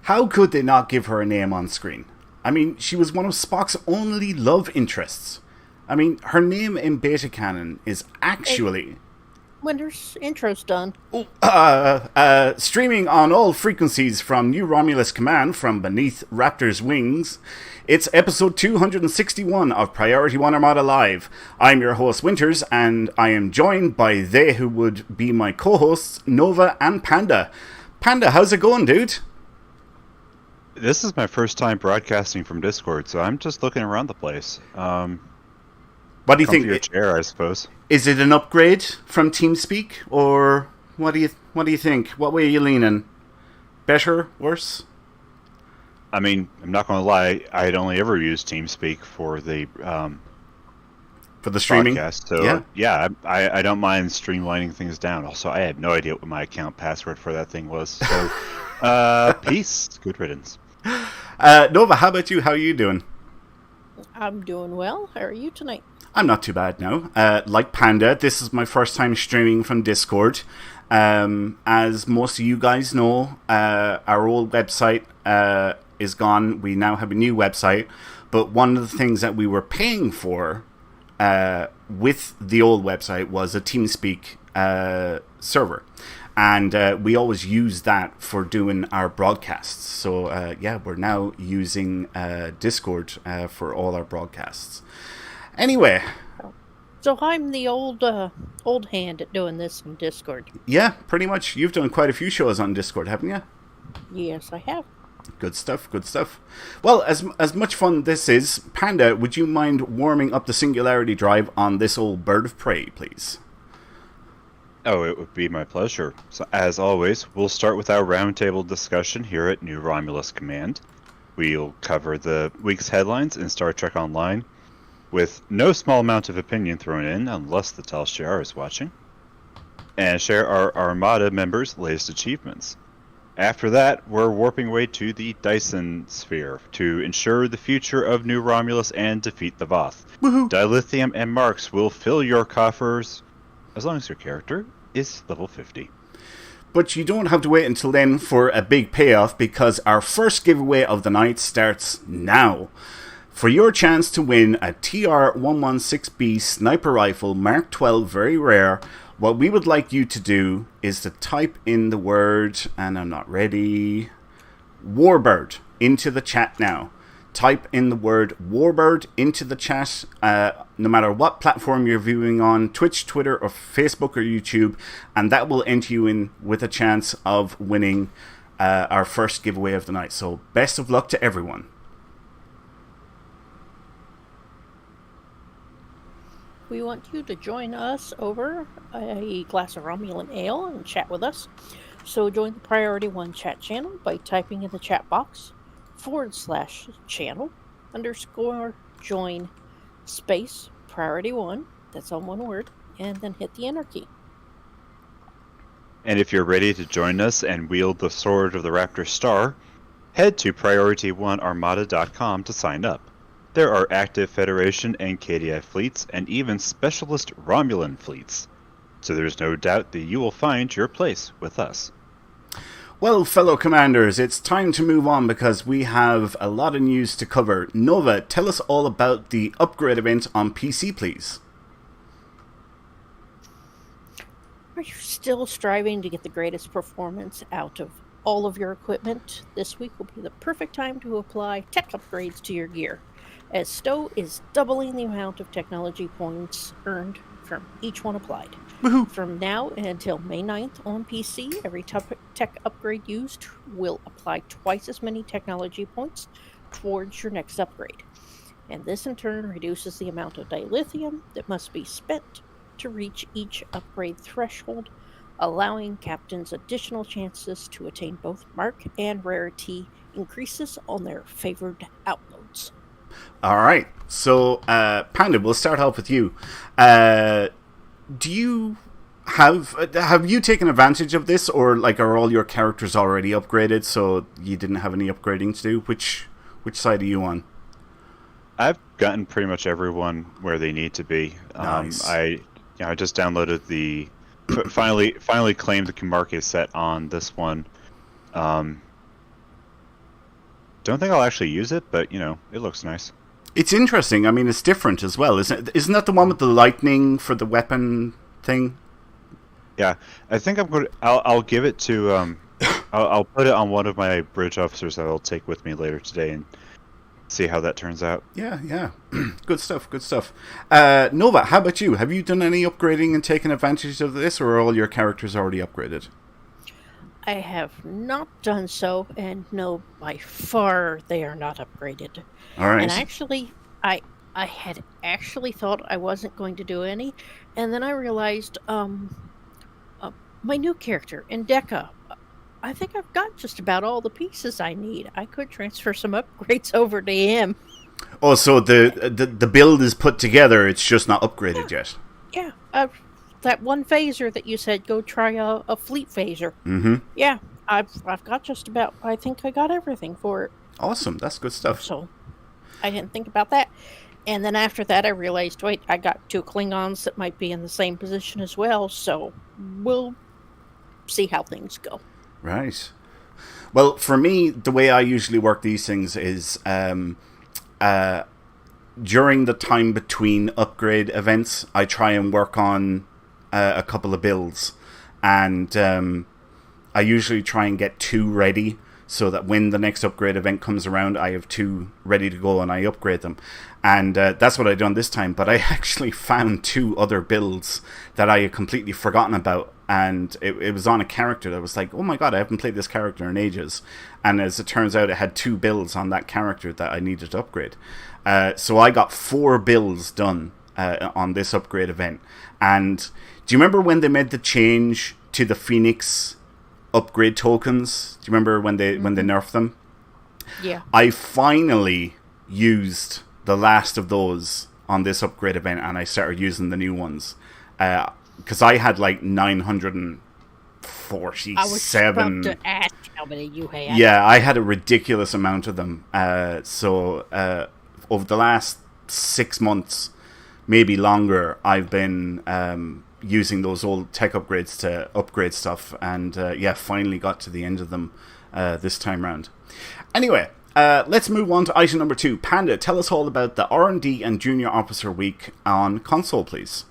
How could they not give her a name on screen? I mean, she was one of Spock's only love interests. I mean, her name in beta canon is Hey, actually Winter's intro's done. streaming on all frequencies from New Romulus Command from beneath Raptor's wings. It's episode 261 of Priority 1 Armada Live. I'm your host, Winters, and I am joined by they who would be my co-hosts, Nova and Panda. Panda, how's it going, dude? This is my first time broadcasting from Discord, so I'm just looking around the place. What do you Comfier think? chair, I suppose. Is it an upgrade from TeamSpeak, or what do you think? What way are you leaning? Better, worse? I mean, I'm not going to lie, I'd only ever used TeamSpeak for the For the streaming? broadcast, so yeah, I don't mind streamlining things down. Also, I had no idea what my account password for that thing was, so peace, good riddance. Nova, how about you? How are you doing? I'm doing well. How are you tonight? I'm not too bad now. Like Panda, this is my first time streaming from Discord. As most of you guys know, our old website is gone. We now have a new website. But one of the things that we were paying for with the old website was a TeamSpeak server. And we always use that for doing our broadcasts. So, yeah, we're now using Discord for all our broadcasts. Anyway. So I'm the old hand at doing this in Discord. Yeah, pretty much. You've done quite a few shows on Discord, haven't you? Yes, I have. Good stuff, good stuff. Well, as much fun this is, Panda, would you mind warming up the Singularity Drive on this old bird of prey, please? Oh, it would be my pleasure. So, as always, we'll start with our roundtable discussion here at New Romulus Command. We'll cover the week's headlines in Star Trek Online, with no small amount of opinion thrown in, unless the Tal Shiar is watching, and share our Armada members' latest achievements. After that, we're warping away to the Dyson Sphere to ensure the future of New Romulus and defeat the Voth. Woohoo! Dilithium and marks will fill your coffers, as long as your character is level 50. But you don't have to wait until then for a big payoff, because our first giveaway of the night starts now. For your chance to win a TR-116B sniper rifle Mark 12 very rare, what we would like you to do is to type in the word, and I'm not ready, Warbird into the chat now. Type in the word Warbird into the chat, no matter what platform you're viewing on, Twitch, Twitter, or Facebook, or YouTube, and that will enter you in with a chance of winning our first giveaway of the night. So best of luck to everyone. We want you to join us over a glass of Romulan ale and chat with us. So join the Priority 1 chat channel by typing in the chat box /channel _join space Priority 1. That's all one word. And then hit the enter key. And if you're ready to join us and wield the sword of the Raptor Star, head to PriorityOneArmada.com to sign up. There are active Federation and KDI fleets, and even specialist Romulan fleets. So there's no doubt that you will find your place with us. Well, fellow commanders, it's time to move on because we have a lot of news to cover. Nova, tell us all about the upgrade event on PC, please. Are you still striving to get the greatest performance out of all of your equipment? This week will be the perfect time to apply tech upgrades to your gear, as Stowe is doubling the amount of technology points earned from each one applied. Woohoo! From now until May 9th on PC, every tech upgrade used will apply twice as many technology points towards your next upgrade. And this in turn reduces the amount of dilithium that must be spent to reach each upgrade threshold, allowing captains additional chances to attain both mark and rarity increases on their favored outloads. All right, so Panda, we'll start off with you. Do you have you taken advantage of this, or like are all your characters already upgraded, so you didn't have any upgrading to do? Which side are you on? I've gotten pretty much everyone where they need to be. Nice. I just downloaded the finally claimed the Kumarke set on this one. Don't think I'll actually use it, but you know, it looks nice. It's interesting. I mean, it's different as well, isn't it? Isn't that the one with the lightning for the weapon thing? Yeah, I think I'm going to. I'll give it to. I'll put it on one of my bridge officers that I'll take with me later today and see how that turns out. Yeah. Good stuff, good stuff. Nova, how about you? Have you done any upgrading and taken advantage of this, or are all your characters already upgraded? I have not done so, and no, by far they are not upgraded. All right. And actually, I had actually thought I wasn't going to do any, and then I realized my new character, Indeka, I think I've got just about all the pieces I need. I could transfer some upgrades over to him. Oh, so the build is put together, it's just not upgraded yet. Yeah, that one phaser that you said, go try a fleet phaser. Mm-hmm. Yeah, I've got just about, I think I got everything for it. Awesome, that's good stuff. So, I didn't think about that. And then after that, I realized, wait, I got 2 Klingons that might be in the same position as well, so we'll see how things go. Right. Well, for me, the way I usually work these things is during the time between upgrade events, I try and work on a couple of builds. And I usually try and get 2 ready so that when the next upgrade event comes around, I have 2 ready to go and I upgrade them. And that's what I done this time. But I actually found 2 other builds that I had completely forgotten about. And it was on a character that was like, oh my god, I haven't played this character in ages. And as it turns out, it had 2 builds on that character that I needed to upgrade. So I got 4 builds done on this upgrade event. And do you remember when they made the change to the Phoenix upgrade tokens? Do you remember when they nerfed them? Yeah. I finally used the last of those on this upgrade event, and I started using the new ones. Because I had like 947. I was about to ask how many you had. Yeah, I had a ridiculous amount of them. So over the last 6 months, maybe longer, I've been using those old tech upgrades to upgrade stuff. And finally got to the end of them this time round. Anyway, let's move on to item number 2. Panda, tell us all about the R&D and Junior Officer Week on console, please.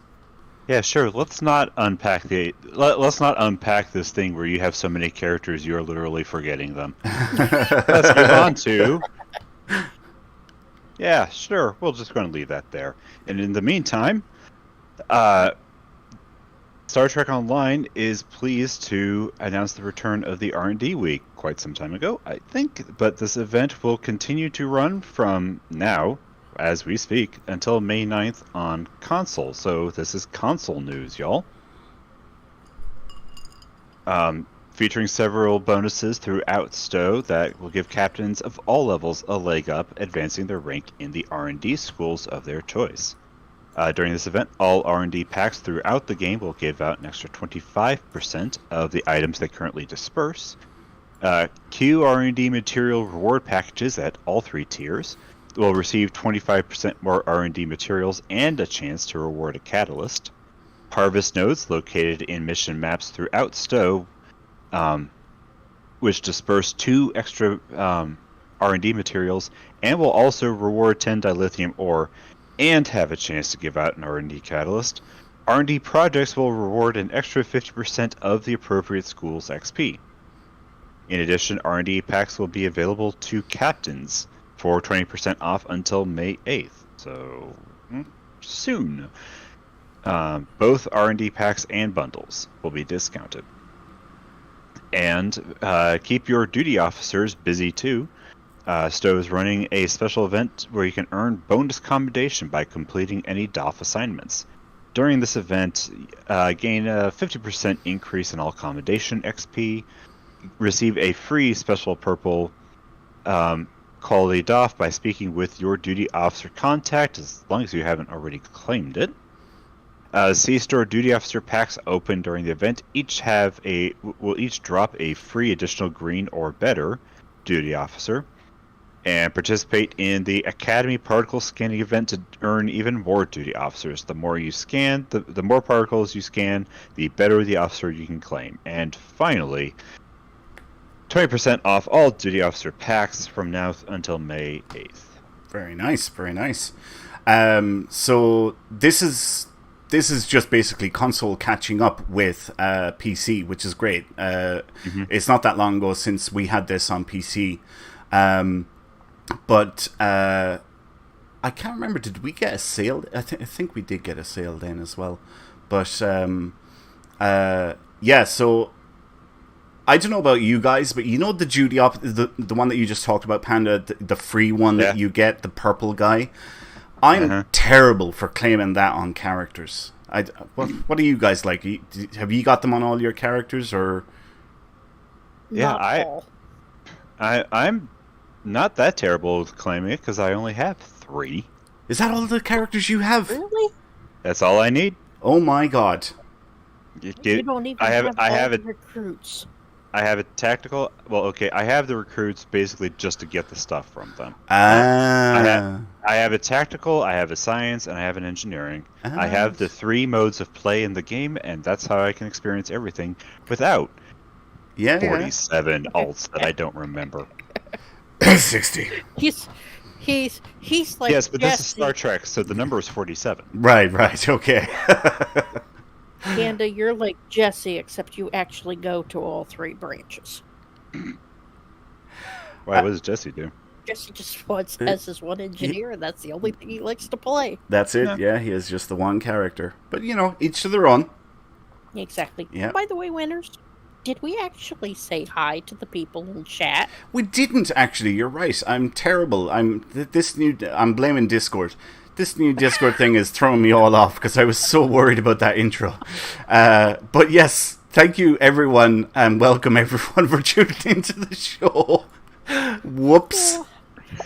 Yeah, sure. Let's not unpack this thing where you have so many characters you are literally forgetting them. Let's move on to. Yeah, sure. We're just going to leave that there. And in the meantime, Star Trek Online is pleased to announce the return of the R&D Week quite some time ago, I think. But this event will continue to run from now, as we speak, until May 9th on console. So this is console news, y'all. Featuring several bonuses throughout STO that will give captains of all levels a leg up, advancing their rank in the R&D schools of their choice. During this event, all R&D packs throughout the game will give out an extra 25% of the items they currently disperse. Q R&D material reward packages at all 3 tiers will receive 25% more R&D materials and a chance to reward a catalyst. Harvest nodes located in mission maps throughout STO, which disperse 2 extra R&D materials and will also reward 10 dilithium ore and have a chance to give out an R&D catalyst. R&D projects will reward an extra 50% of the appropriate school's XP. In addition, R&D packs will be available to captains for 20% off until May 8th. So, soon. Both R&D packs and bundles will be discounted. And keep your duty officers busy too. STO is running a special event where you can earn bonus commendation by completing any DOF assignments. During this event, gain a 50% increase in all commendation XP, receive a free special purple quality DOF by speaking with your duty officer contact, as long as you haven't already claimed it. C-Store duty officer packs open during the event will each drop a free additional green or better duty officer, and participate in the Academy particle scanning event to earn even more duty officers. The more you scan, the more particles you scan, the better the officer you can claim. And finally, 20% off all duty officer packs from now until May 8th. Very nice, very nice. So this is just basically console catching up with PC, which is great. It's not that long ago since we had this on PC, but I can't remember. Did we get a sale? I think we did get a sale then as well. But yeah. So I don't know about you guys, but you know the duty the one that you just talked about, Panda, the free one that you get, the purple guy. I'm terrible for claiming that on characters. What do you guys like? Have you got them on all your characters, or? Yeah, I'm not that terrible with claiming it because I only have 3. Is that all the characters you have? Really? That's all I need. Oh my god! You don't even have the recruits. I have a tactical. Well, okay, I have the recruits basically just to get the stuff from them. I have a tactical, I have a science, and I have an engineering. I have the 3 modes of play in the game, and that's how I can experience everything without 47 alts that I don't remember. 60. He's like yes, but Jesse. this is Star Trek, so the number is 47. Right, okay. Panda, you're like Jesse, except you actually go to all 3 branches. Why? What does Jesse do? Jesse just wants as his one engineer, and that's the only thing he likes to play. That's it. Yeah, he is just the one character. But each to their own. Exactly. Yeah. By the way, winners, did we actually say hi to the people in chat? We didn't actually. You're right. I'm terrible. I'm blaming Discord. This new Discord thing is throwing me all off because I was so worried about that intro. But yes, thank you everyone, and welcome everyone for tuning into the show. Whoops.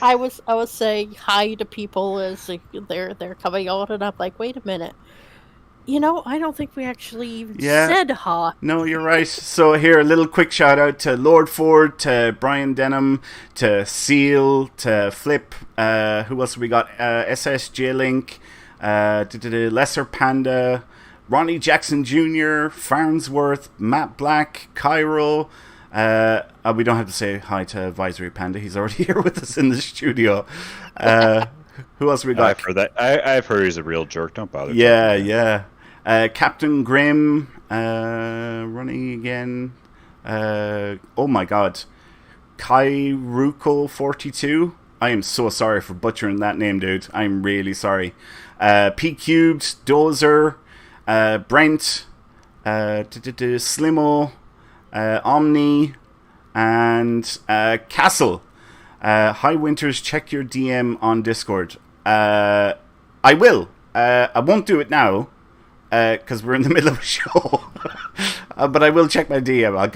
I was saying hi to people as they're coming on, and I'm like, wait a minute. I don't think we actually even said hi. No, you're right. So here, a little quick shout out to Lord Ford, to Brian Denham, to Seal, to Flip. Who else have we got? SSJ Link, Lesser Panda, Ronnie Jackson Jr., Farnsworth, Matt Black, Cairo. We don't have to say hi to Advisory Panda. He's already here with us in the studio. Who else have we got? I've heard that. I've heard he's a real jerk. Don't bother. Yeah. Captain Grimm, running again. Oh my god. Kairuko42. I am so sorry for butchering that name, dude. I'm really sorry. P Cubed, Dozer, Brent, Slimo, Omni, and Castle. Hi Winters, check your DM on Discord. I will. I won't do it now because we're in the middle of a show. But I will check my DM. I'll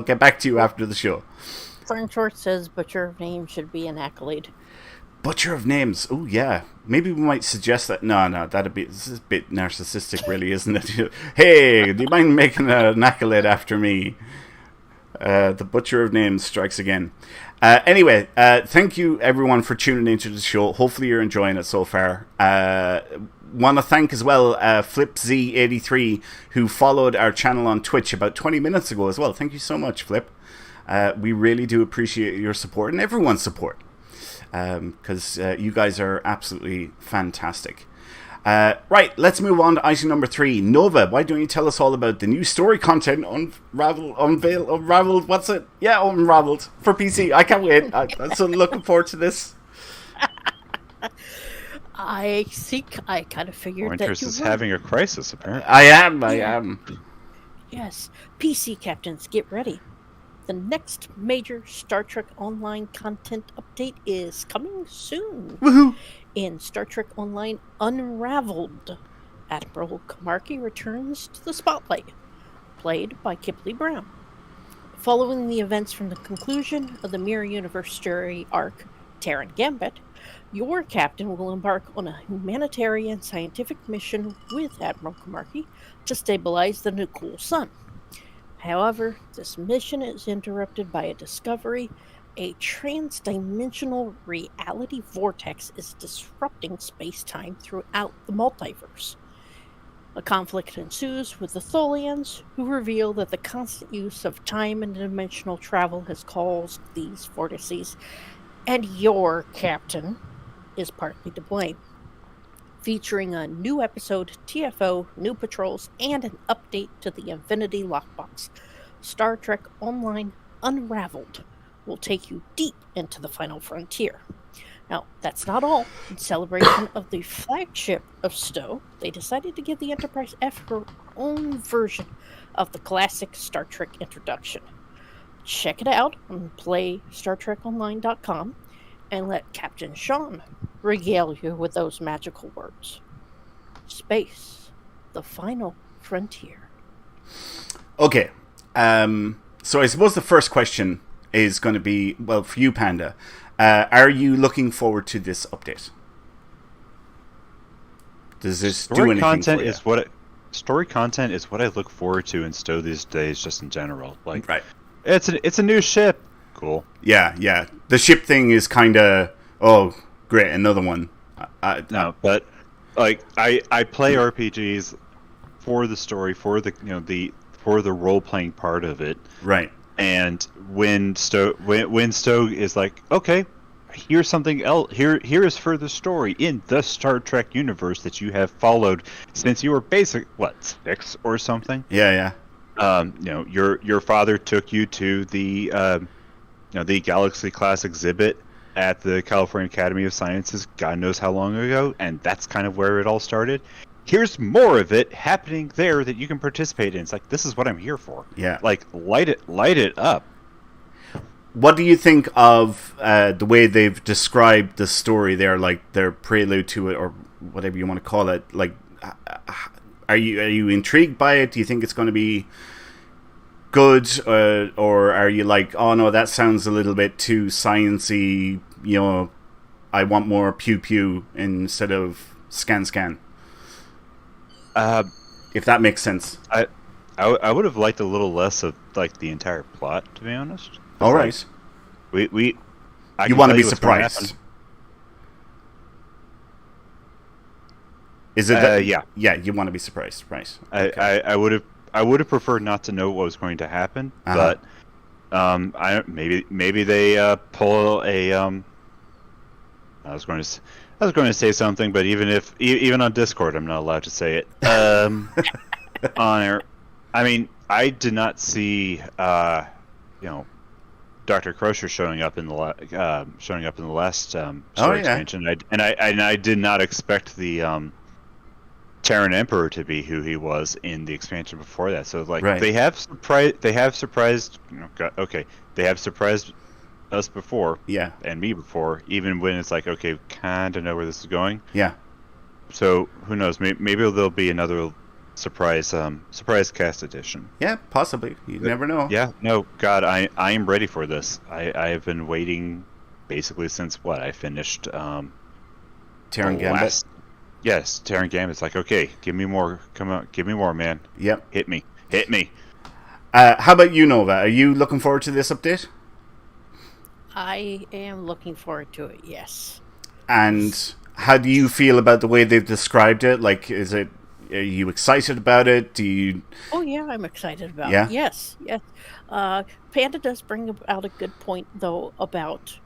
get back to you after the show. Frank Short says Butcher of Names should be an accolade. Butcher of Names. Oh yeah. Maybe this is a bit narcissistic, really, isn't it? Hey, do you mind making an accolade after me? The Butcher of Names strikes again. Anyway, thank you everyone for tuning into the show. Hopefully you're enjoying it so far. Want to thank as well FlipZ83, who followed our channel on Twitch about 20 minutes ago as well. Thank you so much, Flip. We really do appreciate your support and everyone's support, because you guys are absolutely fantastic. Right, let's move on to item number 3. Nova, why don't you tell us all about the new story content Unraveled, what's it? Yeah, Unraveled for PC. I can't wait. I'm so looking forward to this. I think I kind of figured Winters that you is would. having a crisis, apparently. I am. Yes, PC captains, get ready. The next major Star Trek Online content update is coming soon. Woohoo! In Star Trek Online Unraveled, Admiral Kamarki returns to the spotlight, played by Kipley Brown. Following the events from the conclusion of the Mirror Universe story arc, Terran Gambit, your captain will embark on a humanitarian scientific mission with Admiral Kamarki to stabilize the Nukul Sun. However, this mission is interrupted by a discovery. A trans-dimensional reality vortex is disrupting space-time throughout the multiverse. A conflict ensues with the Tholians, who reveal that the constant use of time and dimensional travel has caused these vortices, and your captain is partly to blame. Featuring a new episode, TFO, new patrols, and an update to the Infinity Lockbox, Star Trek Online Unraveled will take you deep into the final frontier. Now, that's not all. In celebration of the flagship of STO, they decided to give the Enterprise F her own version of the classic Star Trek introduction. Check it out on playstartrekonline.com and let Captain Sean regale you with those magical words. Space, the final frontier. Okay, so I suppose the first question is going to be, well, for you, Panda. Are you looking forward to this update? Does this do anything for you? Story content is what I look forward to in STO these days, just in general. Like, right. It's a new ship. Cool. Yeah. The ship thing is kind of, oh, great, another one. No, but like I play RPGs for the story, for the for the role playing part of it. Right. And when Stowe is like, okay, here's something else. Here is further story in the Star Trek universe that you have followed since you were 6 or something. Yeah. Your father took you to the the Galaxy class exhibit at the California Academy of Sciences, God knows how long ago, and that's kind of where it all started. Here's more of it happening there that you can participate in. It's like, this is what I'm here for. Yeah. Like, light it up. What do you think of the way they've described the story there, like their prelude to it, or whatever you want to call it? Like, are you intrigued by it? Do you think it's going to be good, or are you like, oh no, that sounds a little bit too sciencey? I want more pew pew instead of scan. If that makes sense. I would have liked a little less of like the entire plot, to be honest. All right. Like, you want to be surprised. Is it that? Yeah, you want to be surprised, right? Okay. I would have preferred not to know what was going to happen, but maybe they pull a I was going to say something, but even on Discord, I'm not allowed to say it. On air, I mean, I did not see Dr. Crusher showing up in the last story expansion, and I did not expect the Terran Emperor to be who he was in the expansion before that. So like they have surprised us before, and me before, even when it's like, okay, kind of know where this is going. Yeah. So who knows? Maybe there'll be another surprise cast edition. Yeah, possibly. You never know. Yeah. No, God, I am ready for this. I have been waiting basically since I finished Terran Gambit. Yes, Terran Gambit's like, okay, give me more. Come on, give me more, man. Yep. Hit me. How about you, Nova? Are you looking forward to this update? I am looking forward to it, yes. And how do you feel about the way they've described it? Like, are you excited about it? Oh, yeah, I'm excited about it. Yes. Panda does bring out a good point, though, about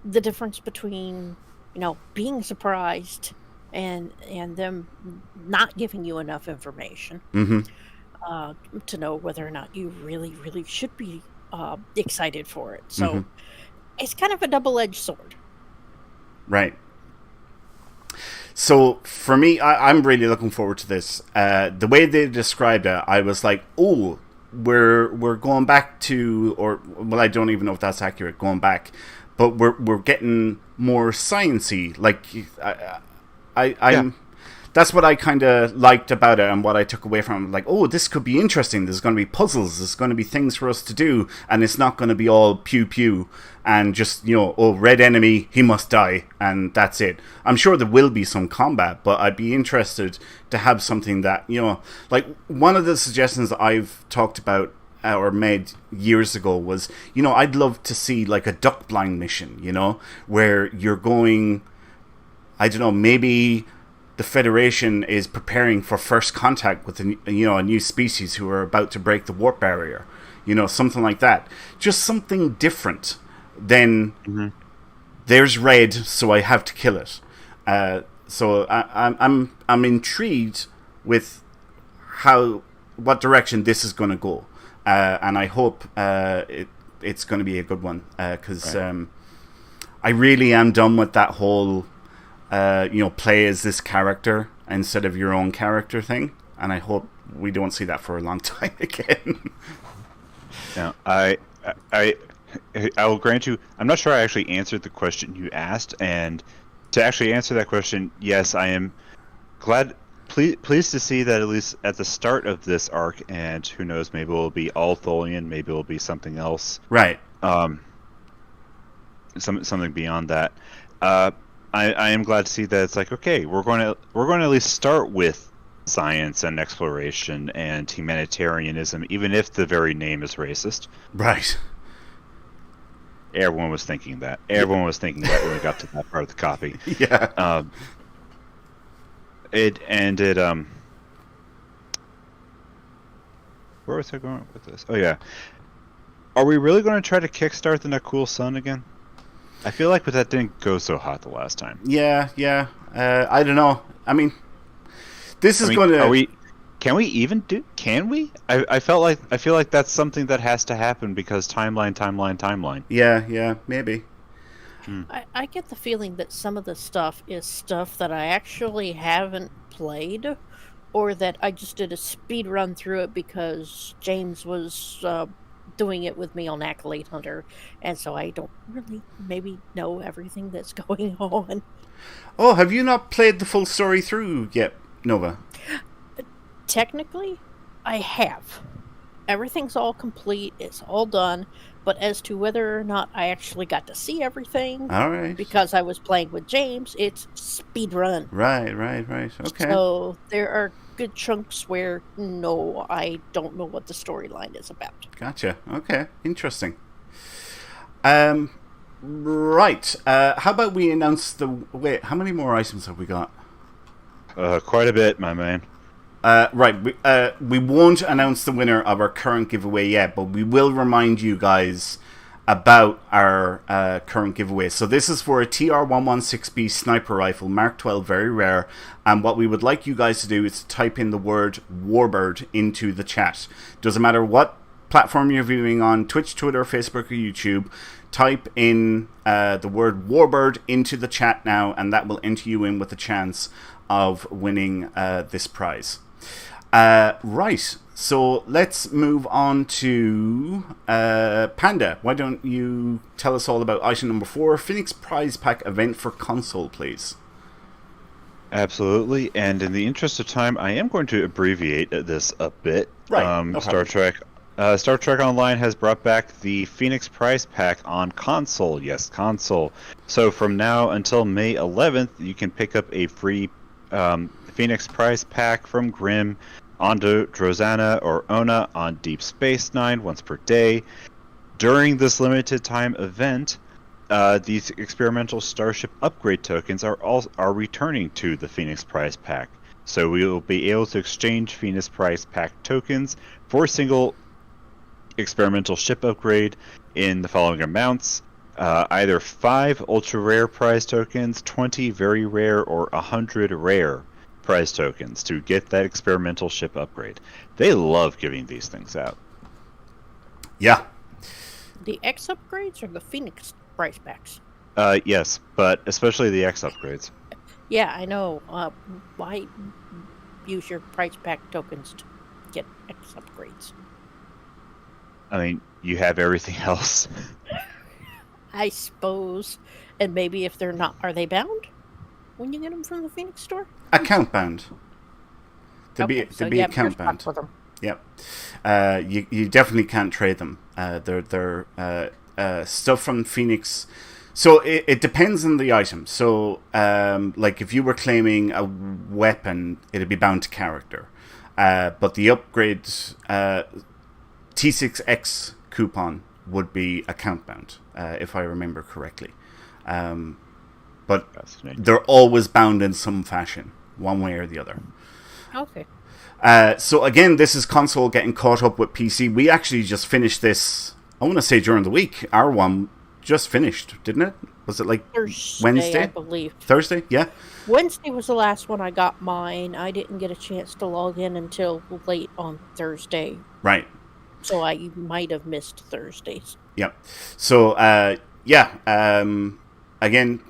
the difference between, being surprised and them not giving you enough information to know whether or not you really, really should be excited for it. So it's kind of a double-edged sword. Right. So for me, I'm really looking forward to this. The way they described it, I was like, oh, we're going back to, or well, I don't even know if that's accurate, going back, but we're getting more sciencey. Like that's what I kind of liked about it, and what I took away from it. Like, oh, this could be interesting. There's going to be puzzles. There's going to be things for us to do, and it's not going to be all pew pew and just, oh, red enemy, he must die, and that's it. I'm sure there will be some combat, but I'd be interested to have something that, like one of the suggestions that I've talked about or made years ago was, I'd love to see like a duck blind mission, where you're going, I don't know, maybe the Federation is preparing for first contact with a new species who are about to break the warp barrier. Something like that. Just something different than there's red, so I have to kill it. So I'm intrigued with what direction this is going to go, and I hope it's going to be a good one, because I really am done with that whole play as this character instead of your own character thing, and I hope we don't see that for a long time again. Now, I will grant you, I'm not sure I actually answered the question you asked, and to actually answer that question, yes, I am pleased to see that at least at the start of this arc, and who knows, maybe it will be all Tholian, maybe it will be something else. Right. Something beyond that. I am glad to see that it's like, okay, we're going to at least start with science and exploration and humanitarianism, even if the very name is racist. Right. Everyone was thinking that. Everyone was thinking that when we got to that part of the copy. Yeah. Where was I going with this? Oh yeah. Are we really going to try to kickstart the Nakul Sun again? I feel like that didn't go so hot the last time. Yeah. I don't know. I mean, this is going to. Can we? I feel like that's something that has to happen because timeline. Yeah, maybe. I get the feeling that some of the stuff is stuff that I actually haven't played, or that I just did a speed run through it because James was doing it with me on Accolade Hunter, and so I don't really maybe know everything that's going on. Oh, have you not played the full story through yet, Nova? Technically, I have. Everything's all complete, it's all done, but as to whether or not I actually got to see everything, all right, because I was playing with James, it's speed run. Right. Okay. So there are good chunks where, no, I don't know what the storyline is about. Gotcha. Okay. Interesting. Right. How about we announce wait, how many more items have we got? Quite a bit, my man. Right, we won't announce the winner of our current giveaway yet, but we will remind you guys about our current giveaway. So this is for a TR-116B sniper rifle, Mark 12, very rare, and what we would like you guys to do is to type in the word Warbird into the chat. Doesn't matter what platform you're viewing on, Twitch, Twitter, Facebook, or YouTube, type in the word Warbird into the chat now, and that will enter you in with a chance of winning this prize. Right, so let's move on to Panda. Why don't you tell us all about item number 4, Phoenix Prize Pack event for console, please? Absolutely, and in the interest of time, I am going to abbreviate this a bit. Right. No Star Trek Online has brought back the Phoenix Prize Pack on console. Yes, console. So from now until May 11th, you can pick up a free Phoenix Prize Pack from Grimm onto Drozana or Ona on Deep Space Nine once per day. During this limited time event, these experimental starship upgrade tokens are returning to the Phoenix Prize Pack. So we will be able to exchange Phoenix Prize Pack tokens for a single experimental ship upgrade in the following amounts. Either 5 ultra rare prize tokens, 20 very rare, or 100 rare prize tokens to get that experimental ship upgrade. They love giving these things out. Yeah. The X upgrades or the Phoenix prize packs? Yes, but especially the X upgrades. Yeah, I know. Why use your prize pack tokens to get X upgrades? I mean, you have everything else. I suppose. And maybe if they're not, are they bound when you get them from the Phoenix store? Account bound. To be you account bound. With them. Yep. You definitely can't trade them. They're stuff from Phoenix. So it depends on the item. So like if you were claiming a weapon, it'd be bound to character. But the upgrade T6X coupon would be account bound, if I remember correctly. But they're always bound in some fashion, one way or the other. Okay. So again, this is console getting caught up with PC. We actually just finished this, I want to say during the week. Our one just finished, didn't it? Was it like Thursday, Wednesday? I believe. Thursday, yeah. Wednesday was the last one I got mine. I didn't get a chance to log in until late on Thursday. Right. So I might have missed Thursdays. Yep. So, again,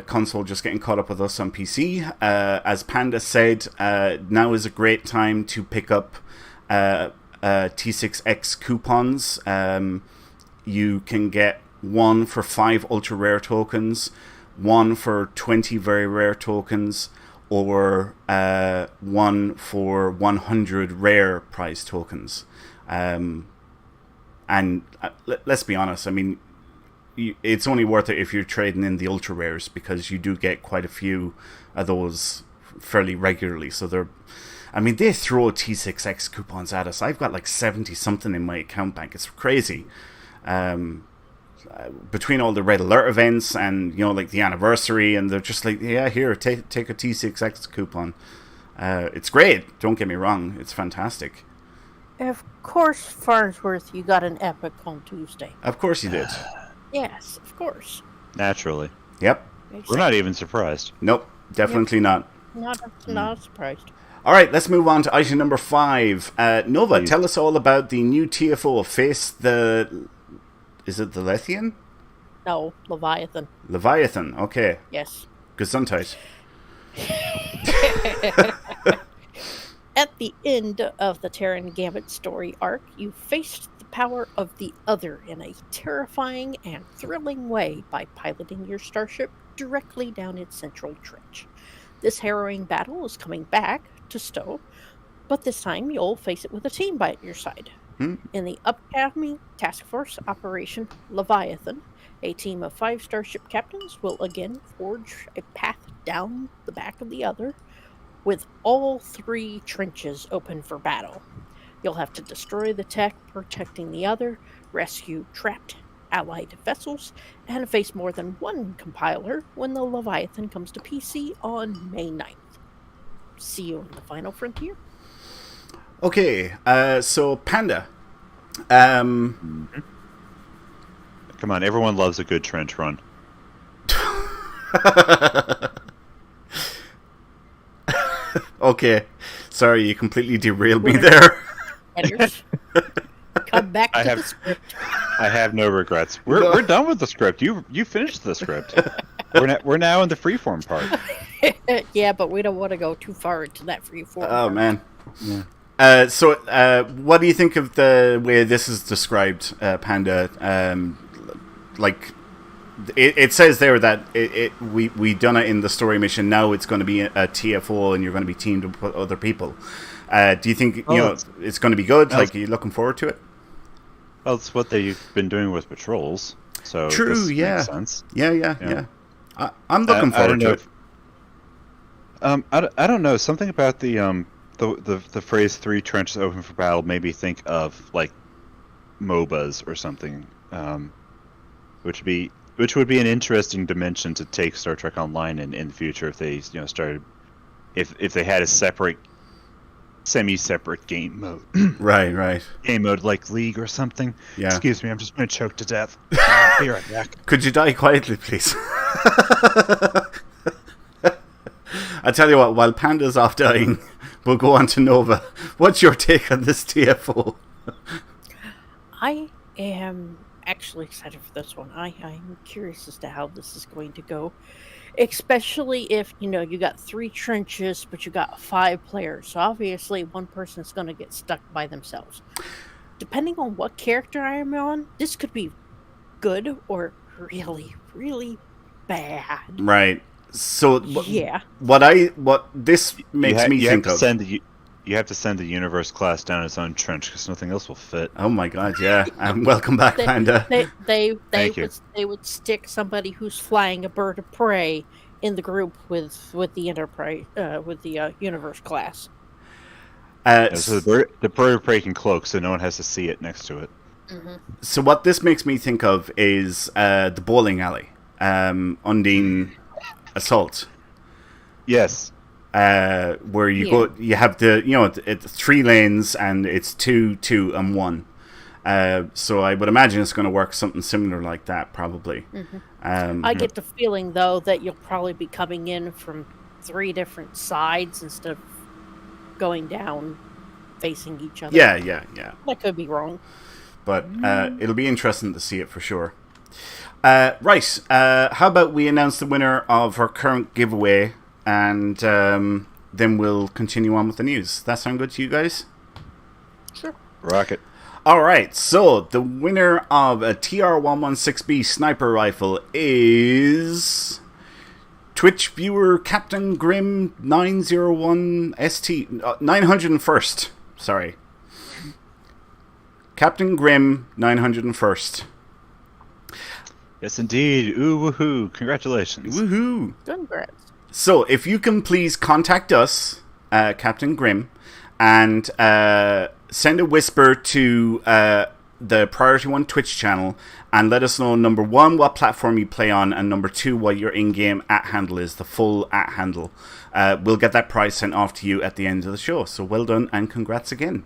console just getting caught up with us on PC. As Panda said, now is a great time to pick up T6X coupons. You can get 1 for 5 ultra rare tokens, 1 for 20 very rare tokens, or 1 for 100 rare prize tokens. And let's be honest, I mean, it's only worth it if you're trading in the ultra rares, because you do get quite a few of those fairly regularly. So they throw T6X coupons at us. I've got like 70 something in my account bank. It's crazy. Between all the red alert events and, like the anniversary, and they're just like, yeah, here, take a T6X coupon. It's great. Don't get me wrong. It's fantastic. Of course, Farnsworth, you got an epic on Tuesday. Of course you did. Yes, of course. Naturally. Yep. We're not even surprised. Nope, definitely not. Not surprised. All right, let's move on to item number 5. Nova, Please. tell us all about the new TFO. Face the... Is it the Lethean? No, Leviathan. Leviathan, okay. Yes. Gesundheit. At the end of the Terran Gambit story arc, you faced the power of the Other in a terrifying and thrilling way by piloting your starship directly down its central trench. This harrowing battle is coming back to Stowe, but this time you'll face it with a team by your side. In the upcoming Task Force Operation Leviathan, a team of 5 starship captains will again forge a path down the back of the Other, with all 3 trenches open for battle. You'll have to destroy the tech protecting the Other, rescue trapped Allied vessels, and face more than one compiler when the Leviathan comes to PC on May 9th. See you in the final frontier. Okay, so Panda. Come on, everyone loves a good trench run. Okay, sorry, you completely derailed me there. Editors, come back to the script. I have no regrets. We're done with the script. You finished the script. We're now in the freeform part. Yeah, but we don't want to go too far into that freeform. Oh, man. Yeah. So, what do you think of the way this is described, Panda? Like, it says there that we done it in the story mission. Now it's going to be a TFO, and you're going to be teamed up with other people. Do you think it's going to be good? Like, are you looking forward to it? Well, it's what they've been doing with patrols. So true. This Yeah. makes sense. Yeah. I'm looking forward to it. I don't know. Something about the phrase 3 trenches open for battle made me think of like MOBAs or something, which would be an interesting dimension to take Star Trek Online in the future if they started if they had a separate semi-separate game mode. Right. Game mode like League or something. Yeah. Excuse me, I'm just going to choke to death. Be right back. Could you die quietly, please? I tell you what, while Panda's off dying, we'll go on to Nova. What's your take on this TFO? I am actually excited for this one. I'm curious as to how this is going to go. Especially if, you got 3 trenches, but you got 5 players. So obviously one person's going to get stuck by themselves. Depending on what character I am on, this could be good or really, really bad. Right. So yeah. What this makes me think of... You have to send the Universe class down its own trench because nothing else will fit. Oh my god, yeah. Welcome back, Panda. They would stick somebody who's flying a bird of prey in the group with the Enterprise with the Universe class. So the bird of prey can cloak, so no one has to see it next to it. Mm-hmm. So what this makes me think of is the bowling alley, Undine Assault. Yes. where you have it's 3 lanes and it's 2, 2, and 1. So I would imagine it's going to work something similar like that, probably. I get the feeling, though, that you'll probably be coming in from 3 different sides instead of going down facing each other. Yeah. I could be wrong. But it'll be interesting to see it for sure. Right. How about we announce the winner of our current giveaway, and then we'll continue on with the news. That sound good to you guys? Sure. Rocket. All right. So the winner of a TR-116B sniper rifle is Twitch viewer Captain Grim 901 ST 901st. Sorry. Captain Grim 901st. Yes, indeed. Ooh, woohoo. Congratulations. Woohoo. Congrats. So, if you can please contact us, Captain Grim, and send a whisper to the Priority 1 Twitch channel and let us know, number 1, what platform you play on, and number 2, what your in-game @handle is, the full @handle. We'll get that prize sent off to you at the end of the show. So, well done and congrats again.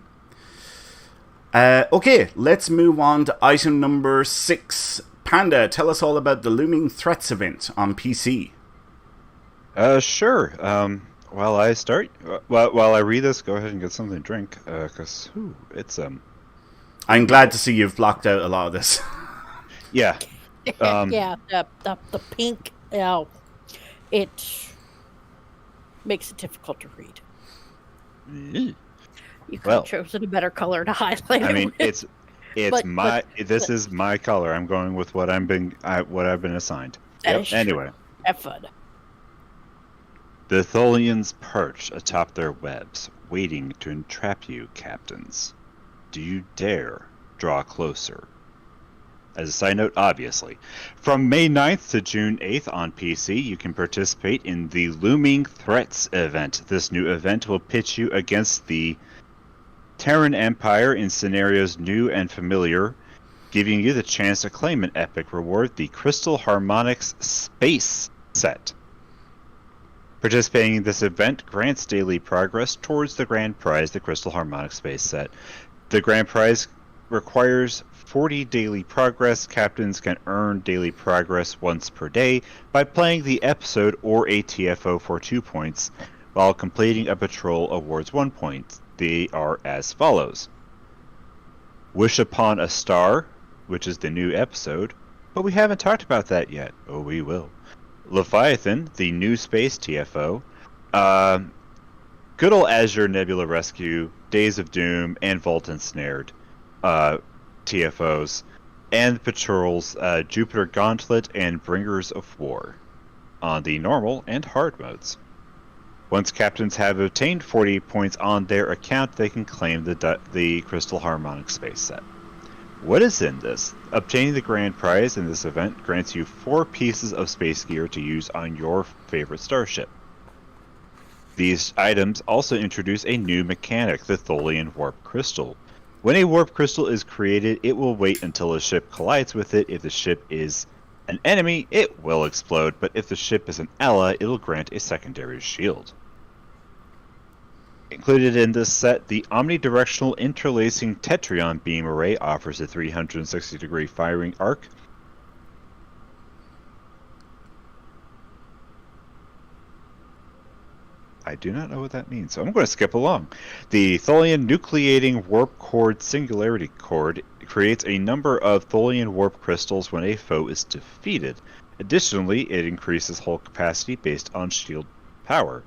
Okay, let's move on to item number 6. Panda, tell us all about the Looming Threats event on PC. Sure. While I start, while I read this, go ahead and get something to drink, because it's I'm glad to see you've blocked out a lot of this. Yeah. Yeah, the pink, it makes it difficult to read. You could have chosen a better color to highlight. I mean, this is my color. I'm going with what I've been assigned. Anyway. Have fun. The Tholians perch atop their webs, waiting to entrap you, captains. Do you dare draw closer? As a side note, obviously. From May 9th to June 8th on PC, you can participate in the Looming Threats event. This new event will pitch you against the Terran Empire in scenarios new and familiar, giving you the chance to claim an epic reward, the Crystal Harmonics Space Set. Participating in this event grants daily progress towards the grand prize, the Crystal Harmonics Space Set. The grand prize requires 40 daily progress. Captains can earn daily progress once per day by playing the episode or a TFO for 2 points, while completing a patrol awards 1 point. They are as follows. Wish Upon a Star, which is the new episode, but we haven't talked about that yet. Oh, we will. Leviathan, the new space TFO. Good old Azure Nebula Rescue, Days of Doom, and Vault Ensnared TFOs. And patrols Jupiter Gauntlet and Bringers of War on the normal and hard modes. Once captains have obtained 40 points on their account, they can claim the Crystal Harmonic Space Set. What is in this? Obtaining the grand prize in this event grants you 4 pieces of space gear to use on your favorite starship. These items also introduce a new mechanic, the Tholian Warp Crystal. When a Warp Crystal is created, it will wait until a ship collides with it. If the ship is an enemy, it will explode, but if the ship is an ally, it'll grant a secondary shield. Included in this set, the omnidirectional interlacing Tetrion beam array offers a 360-degree firing arc. I do not know what that means, so I'm going to skip along. The Tholian Nucleating Warp Cord Singularity Cord creates a number of Tholian warp crystals when a foe is defeated. Additionally, it increases hull capacity based on shield power.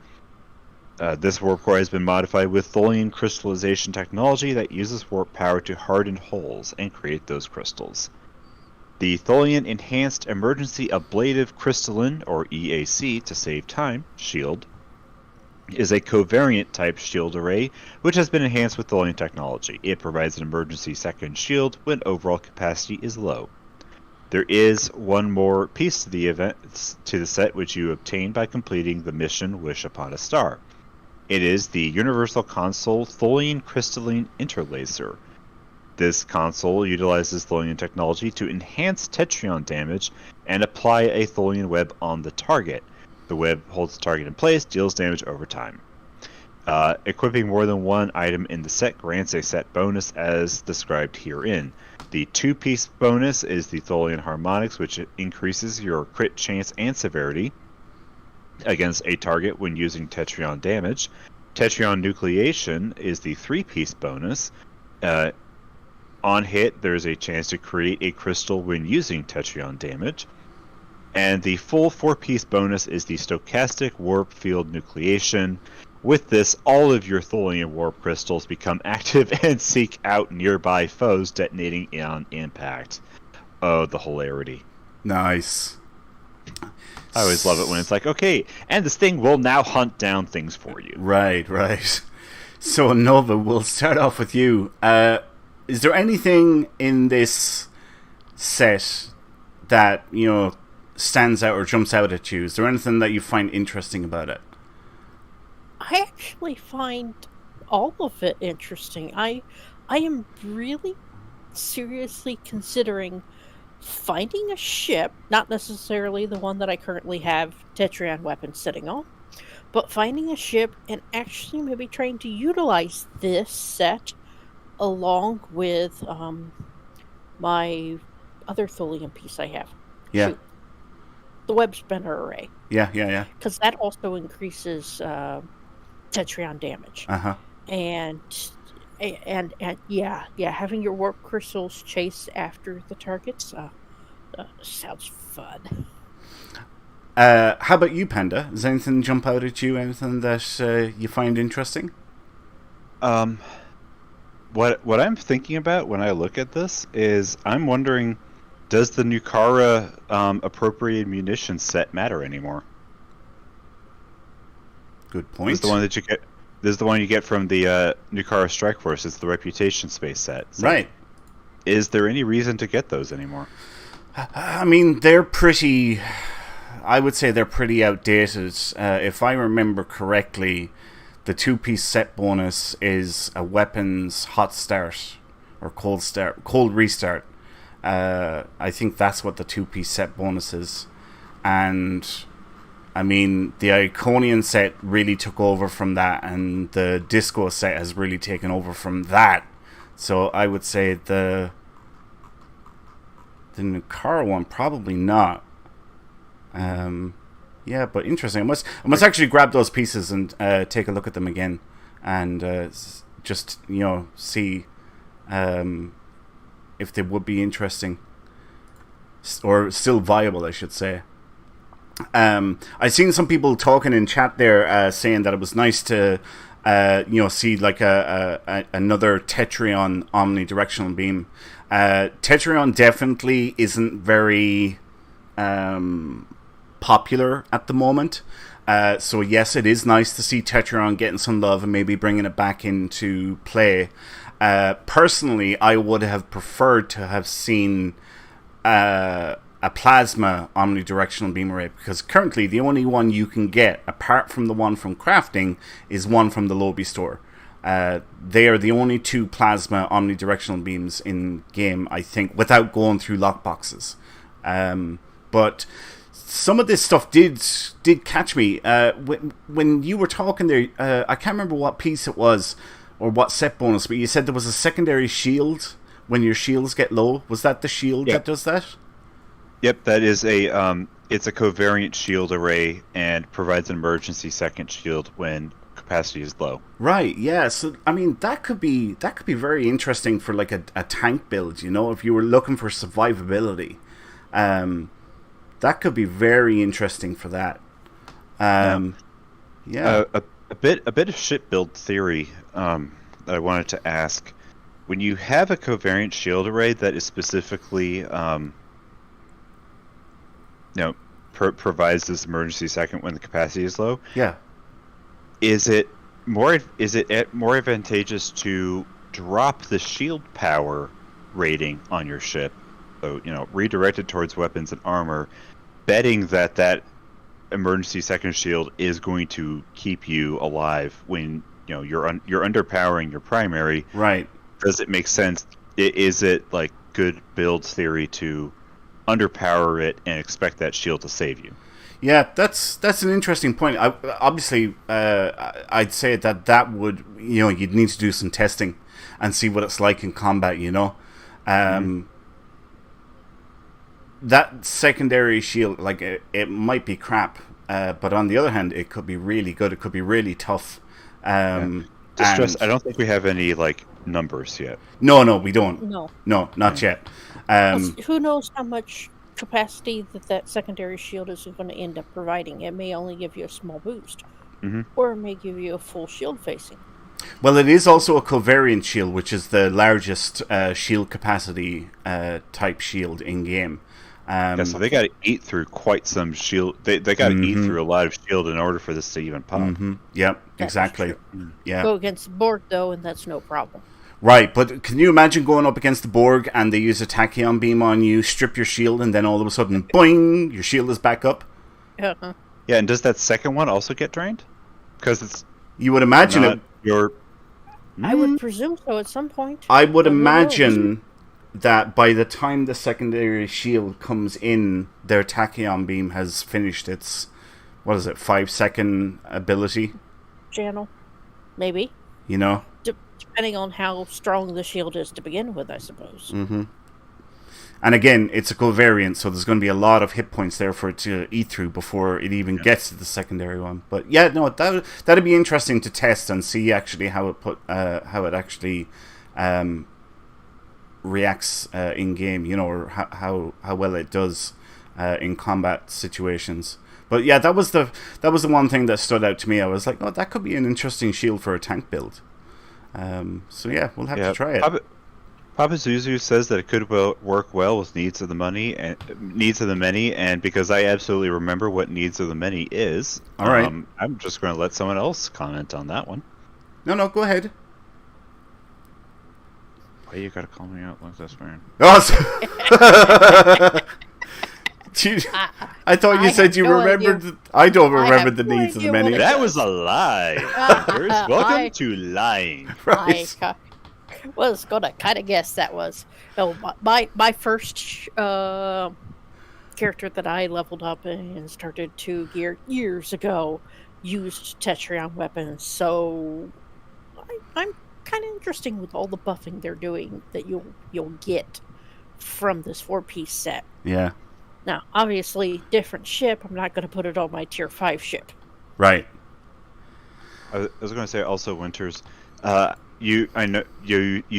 This warp core has been modified with Tholian crystallization technology that uses warp power to harden hulls and create those crystals. The Tholian Enhanced Emergency Ablative Crystalline, or EAC to save time, shield, is a covariant type shield array which has been enhanced with Tholian technology. It provides an emergency second shield when overall capacity is low. There is one more piece to the set which you obtain by completing the mission Wish Upon a Star. It is the Universal Console Tholian Crystalline Interlacer. This console utilizes Tholian technology to enhance Tetrion damage and apply a Tholian web on the target. The web holds the target in place, deals damage over time. Equipping more than one item in the set grants a set bonus as described herein. The 2-piece bonus is the Tholian Harmonics, which increases your crit chance and severity against a target when using Tetrion damage. Tetrion Nucleation is the 3-piece bonus. On hit, there's a chance to create a crystal when using Tetrion damage. And the full 4-piece bonus is the Stochastic Warp Field Nucleation. With this, all of your Tholian warp crystals become active and seek out nearby foes, detonating on impact. Oh, the hilarity. Nice. I always love it when it's like, okay, and this thing will now hunt down things for you. Right. So, Nova, we'll start off with you. Is there anything in this set that, stands out or jumps out at you? Is there anything that you find interesting about it? I actually find all of it interesting. I am really seriously considering finding a ship, not necessarily the one that I currently have Tetrion weapons sitting on, but finding a ship and actually maybe trying to utilize this set along with my other Tholian piece I have. Yeah. Shoot. The web spinner array. Yeah. Because that also increases Tetrion damage. Uh-huh. And having your warp crystals chase after the targets sounds fun. How about you, Panda? Does anything jump out at you? Anything that you find interesting? What I'm thinking about when I look at this is I'm wondering, does the Nukara appropriated munitions set matter anymore? Good point. This is the one that you get. This is the one you get from the Nukara Strike Force. It's the Reputation Space set. So right. Is there any reason to get those anymore? I mean, they're pretty... I would say they're pretty outdated. If I remember correctly, the 2-piece set bonus is a weapons hot start or cold restart. I think that's what the 2-piece set bonus is. And I mean, the Iconian set really took over from that, and the Disco set has really taken over from that. So I would say the Nukara one, probably not. Yeah, but interesting. I must actually grab those pieces and take a look at them again, and just see if they would be interesting or still viable, I should say. I've seen some people talking in chat there, saying that it was nice to see like another Tetrion omnidirectional beam. Tetrion definitely isn't very popular at the moment. So yes, it is nice to see Tetrion getting some love and maybe bringing it back into play. Personally, I would have preferred to have seen a plasma omnidirectional beam array, because currently the only one you can get, apart from the one from crafting, is one from the lobby store. They are the only 2 plasma omnidirectional beams in game, I think, without going through lockboxes. But some of this stuff did catch me. When you were talking there, I can't remember what piece it was or what set bonus, but you said there was a secondary shield when your shields get low. Was that the shield that does that? Yep, that is it's a covariant shield array and provides an emergency second shield when capacity is low. Right, yeah. So I mean, that could be very interesting for like a tank build, if you were looking for survivability. That could be very interesting for that. Yeah. A bit of ship build theory that I wanted to ask. When you have a covariant shield array that is specifically provides this emergency second when the capacity is low. Yeah. Is it more advantageous to drop the shield power rating on your ship, so redirect it towards weapons and armor, betting that emergency second shield is going to keep you alive when you're underpowering your primary? Right. Does it make sense? Is it like good build theory to underpower it and expect that shield to save you? Yeah, that's an interesting point. Obviously, I'd say that would, you'd need to do some testing and see what it's like in combat. That secondary shield, like it might be crap, but on the other hand, it could be really good. It could be really tough. To stress, I don't think we have any like numbers yet. No, we don't. No, not yet. Who knows how much capacity that secondary shield is going to end up providing? It may only give you a small boost, or it may give you a full shield facing. Well, it is also a covariant shield, which is the largest shield capacity type shield in game. So they got to eat through quite some shield. They got to eat through a lot of shield in order for this to even pop. Yep, exactly. Yeah. Go against the Borg though, and that's no problem. Right, but can you imagine going up against the Borg and they use a tachyon beam on you, strip your shield, and then all of a sudden, boing, your shield is back up? Uh-huh. Yeah, and does that second one also get drained? Because it's you would imagine it. I would presume so at some point. I would imagine that by the time the secondary shield comes in, their tachyon beam has finished its 5-second ability channel, maybe. Depending on how strong the shield is to begin with, I suppose. And again, it's a covariant, so there's going to be a lot of hit points there for it to eat through before it even gets to the secondary one. But yeah, no, that'd be interesting to test and see actually how it actually reacts in game, or how well it does in combat situations. But yeah, that was the one thing that stood out to me. I was like, oh, that could be an interesting shield for a tank build. So yeah, we'll have to try it. Papa Zuzu says that it could work well with needs of the many, and because I absolutely remember what needs of the many is, all right. I'm just going to let someone else comment on that one. No, go ahead. Why you got to call me out like this, man? Oh, I thought you said you remembered. I don't remember the needs of the many. That was a lie. Welcome to lying. Right. I was gonna kind of guess that was. No, my first character that I leveled up and started to gear years ago used Tetrion weapons, so I'm kind of interested with all the buffing they're doing that you'll get from this 4-piece set. Yeah. Now, obviously, different ship. I'm not going to put it on my tier 5 ship. Right. I was going to say also, Winters. You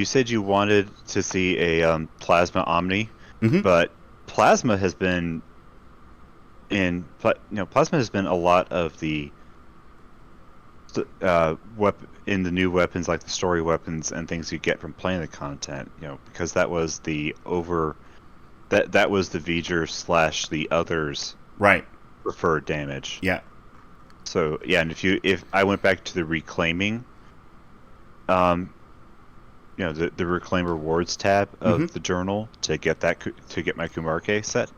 said you wanted to see a Plasma Omni, but Plasma has been Plasma has been a lot of the in the new weapons, like the story weapons and things you get from playing the content. Because that was the that was the V'ger / the others preferred damage. Yeah. So yeah, and if I went back to the reclaiming, the reclaim rewards tab of the journal to get my Kumarke set,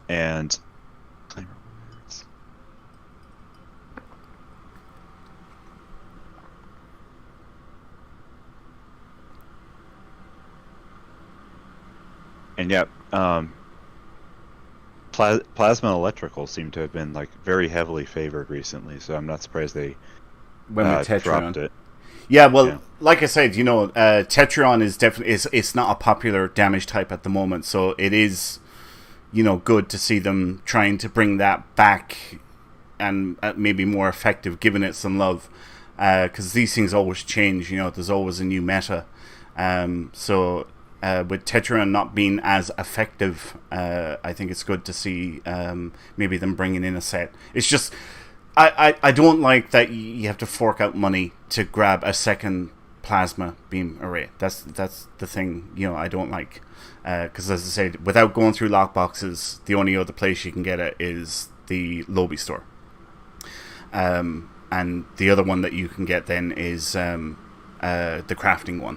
and reclaim rewards. And yeah, plasma and electrical seem to have been like very heavily favored recently, so I'm not surprised they dropped it. Yeah, well, like I said, Tetrion is definitely it's not a popular damage type at the moment, so it is, good to see them trying to bring that back and maybe more effective, giving it some love, because these things always change. There's always a new meta, so. With Tetrion not being as effective, I think it's good to see maybe them bringing in a set. It's just, I don't like that you have to fork out money to grab a second plasma beam array. That's the thing, I don't like. Because as I said, without going through lockboxes, the only other place you can get it is the Lobby store. And the other one that you can get then is the crafting one.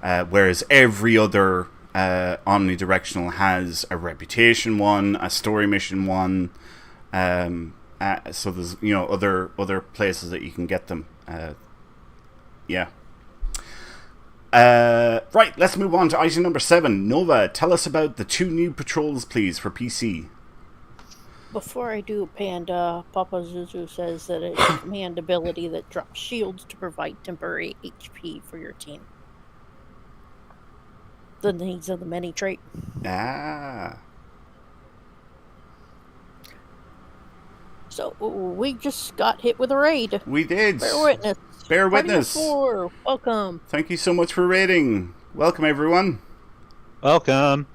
Whereas every other omnidirectional has a reputation one, a story mission one, so there's other places that you can get them. Right, let's move on to item number 7. Nova, tell us about the 2 new patrols, please, for PC. Before I do, Panda, Papa Zuzu says that it's a command ability that drops shields to provide temporary HP for your team. The needs of the many trait. Ah. So we just got hit with a raid. We did. Bear witness. Bear Party of witness. 4, welcome. Thank you so much for raiding. Welcome, everyone. Welcome.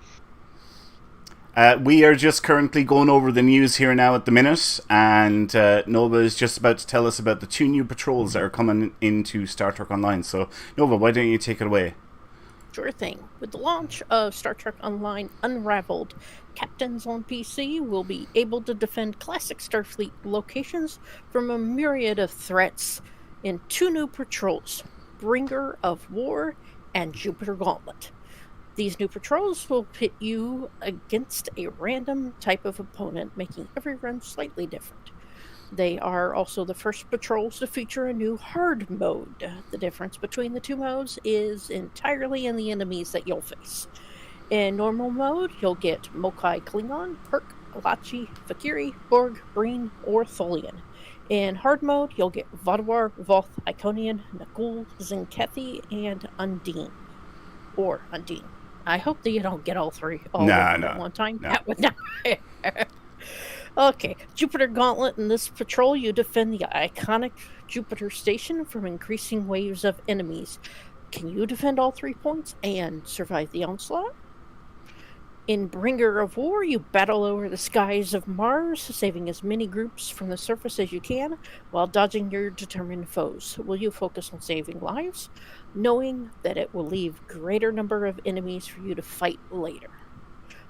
We are just currently going over the news here now at the minute, and Nova is just about to tell us about the 2 new patrols that are coming into Star Trek Online. So, Nova, why don't you take it away? Sure thing. With the launch of Star Trek Online Unraveled, captains on PC will be able to defend classic Starfleet locations from a myriad of threats in 2 new patrols, Bringer of War and Jupiter Gauntlet. These new patrols will pit you against a random type of opponent, making every run slightly different. They are also the first patrols to feature a new hard mode. The difference between the 2 modes is entirely in the enemies that you'll face. In normal mode, you'll get Mokai Klingon, Perk, Alachi, Fakiri, Borg, Breen, or Tholian. In hard mode, you'll get Vodwar, Voth, Iconian, Nagul, Zinkethi, and Undine. Or Undine. I hope that you don't get all 3 at one time. No. That would not. Okay, Jupiter Gauntlet. In this patrol, you defend the iconic Jupiter station from increasing waves of enemies. Can you defend all 3 points and survive the onslaught? In Bringer of War, you battle over the skies of Mars, saving as many groups from the surface as you can, while dodging your determined foes. Will you focus on saving lives, knowing that it will leave greater number of enemies for you to fight later?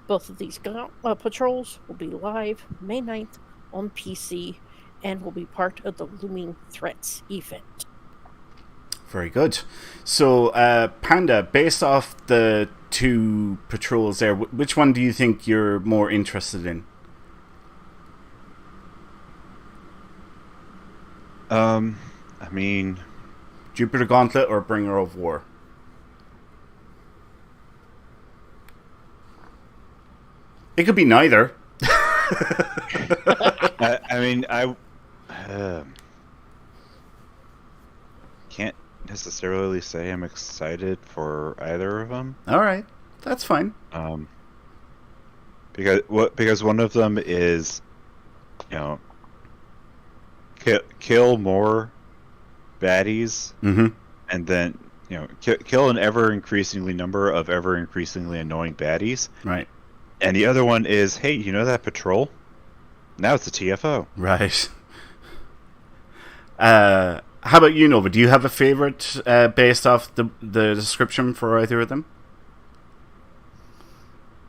Both of these patrols will be live May 9th on PC and will be part of the Looming Threats event. Very good. So, Panda, based off the 2 patrols there, which one do you think you're more interested in? I mean, Jupiter Gauntlet or Bringer of War? It could be neither. I can't necessarily say I'm excited for either of them. All right, that's fine. Because one of them is, kill more baddies, and then kill an ever increasingly number of ever increasingly annoying baddies. Right. And the other one is, hey, you know that patrol? Now it's a TFO. Right. How about you, Nova? Do you have a favorite based off the description for either of them?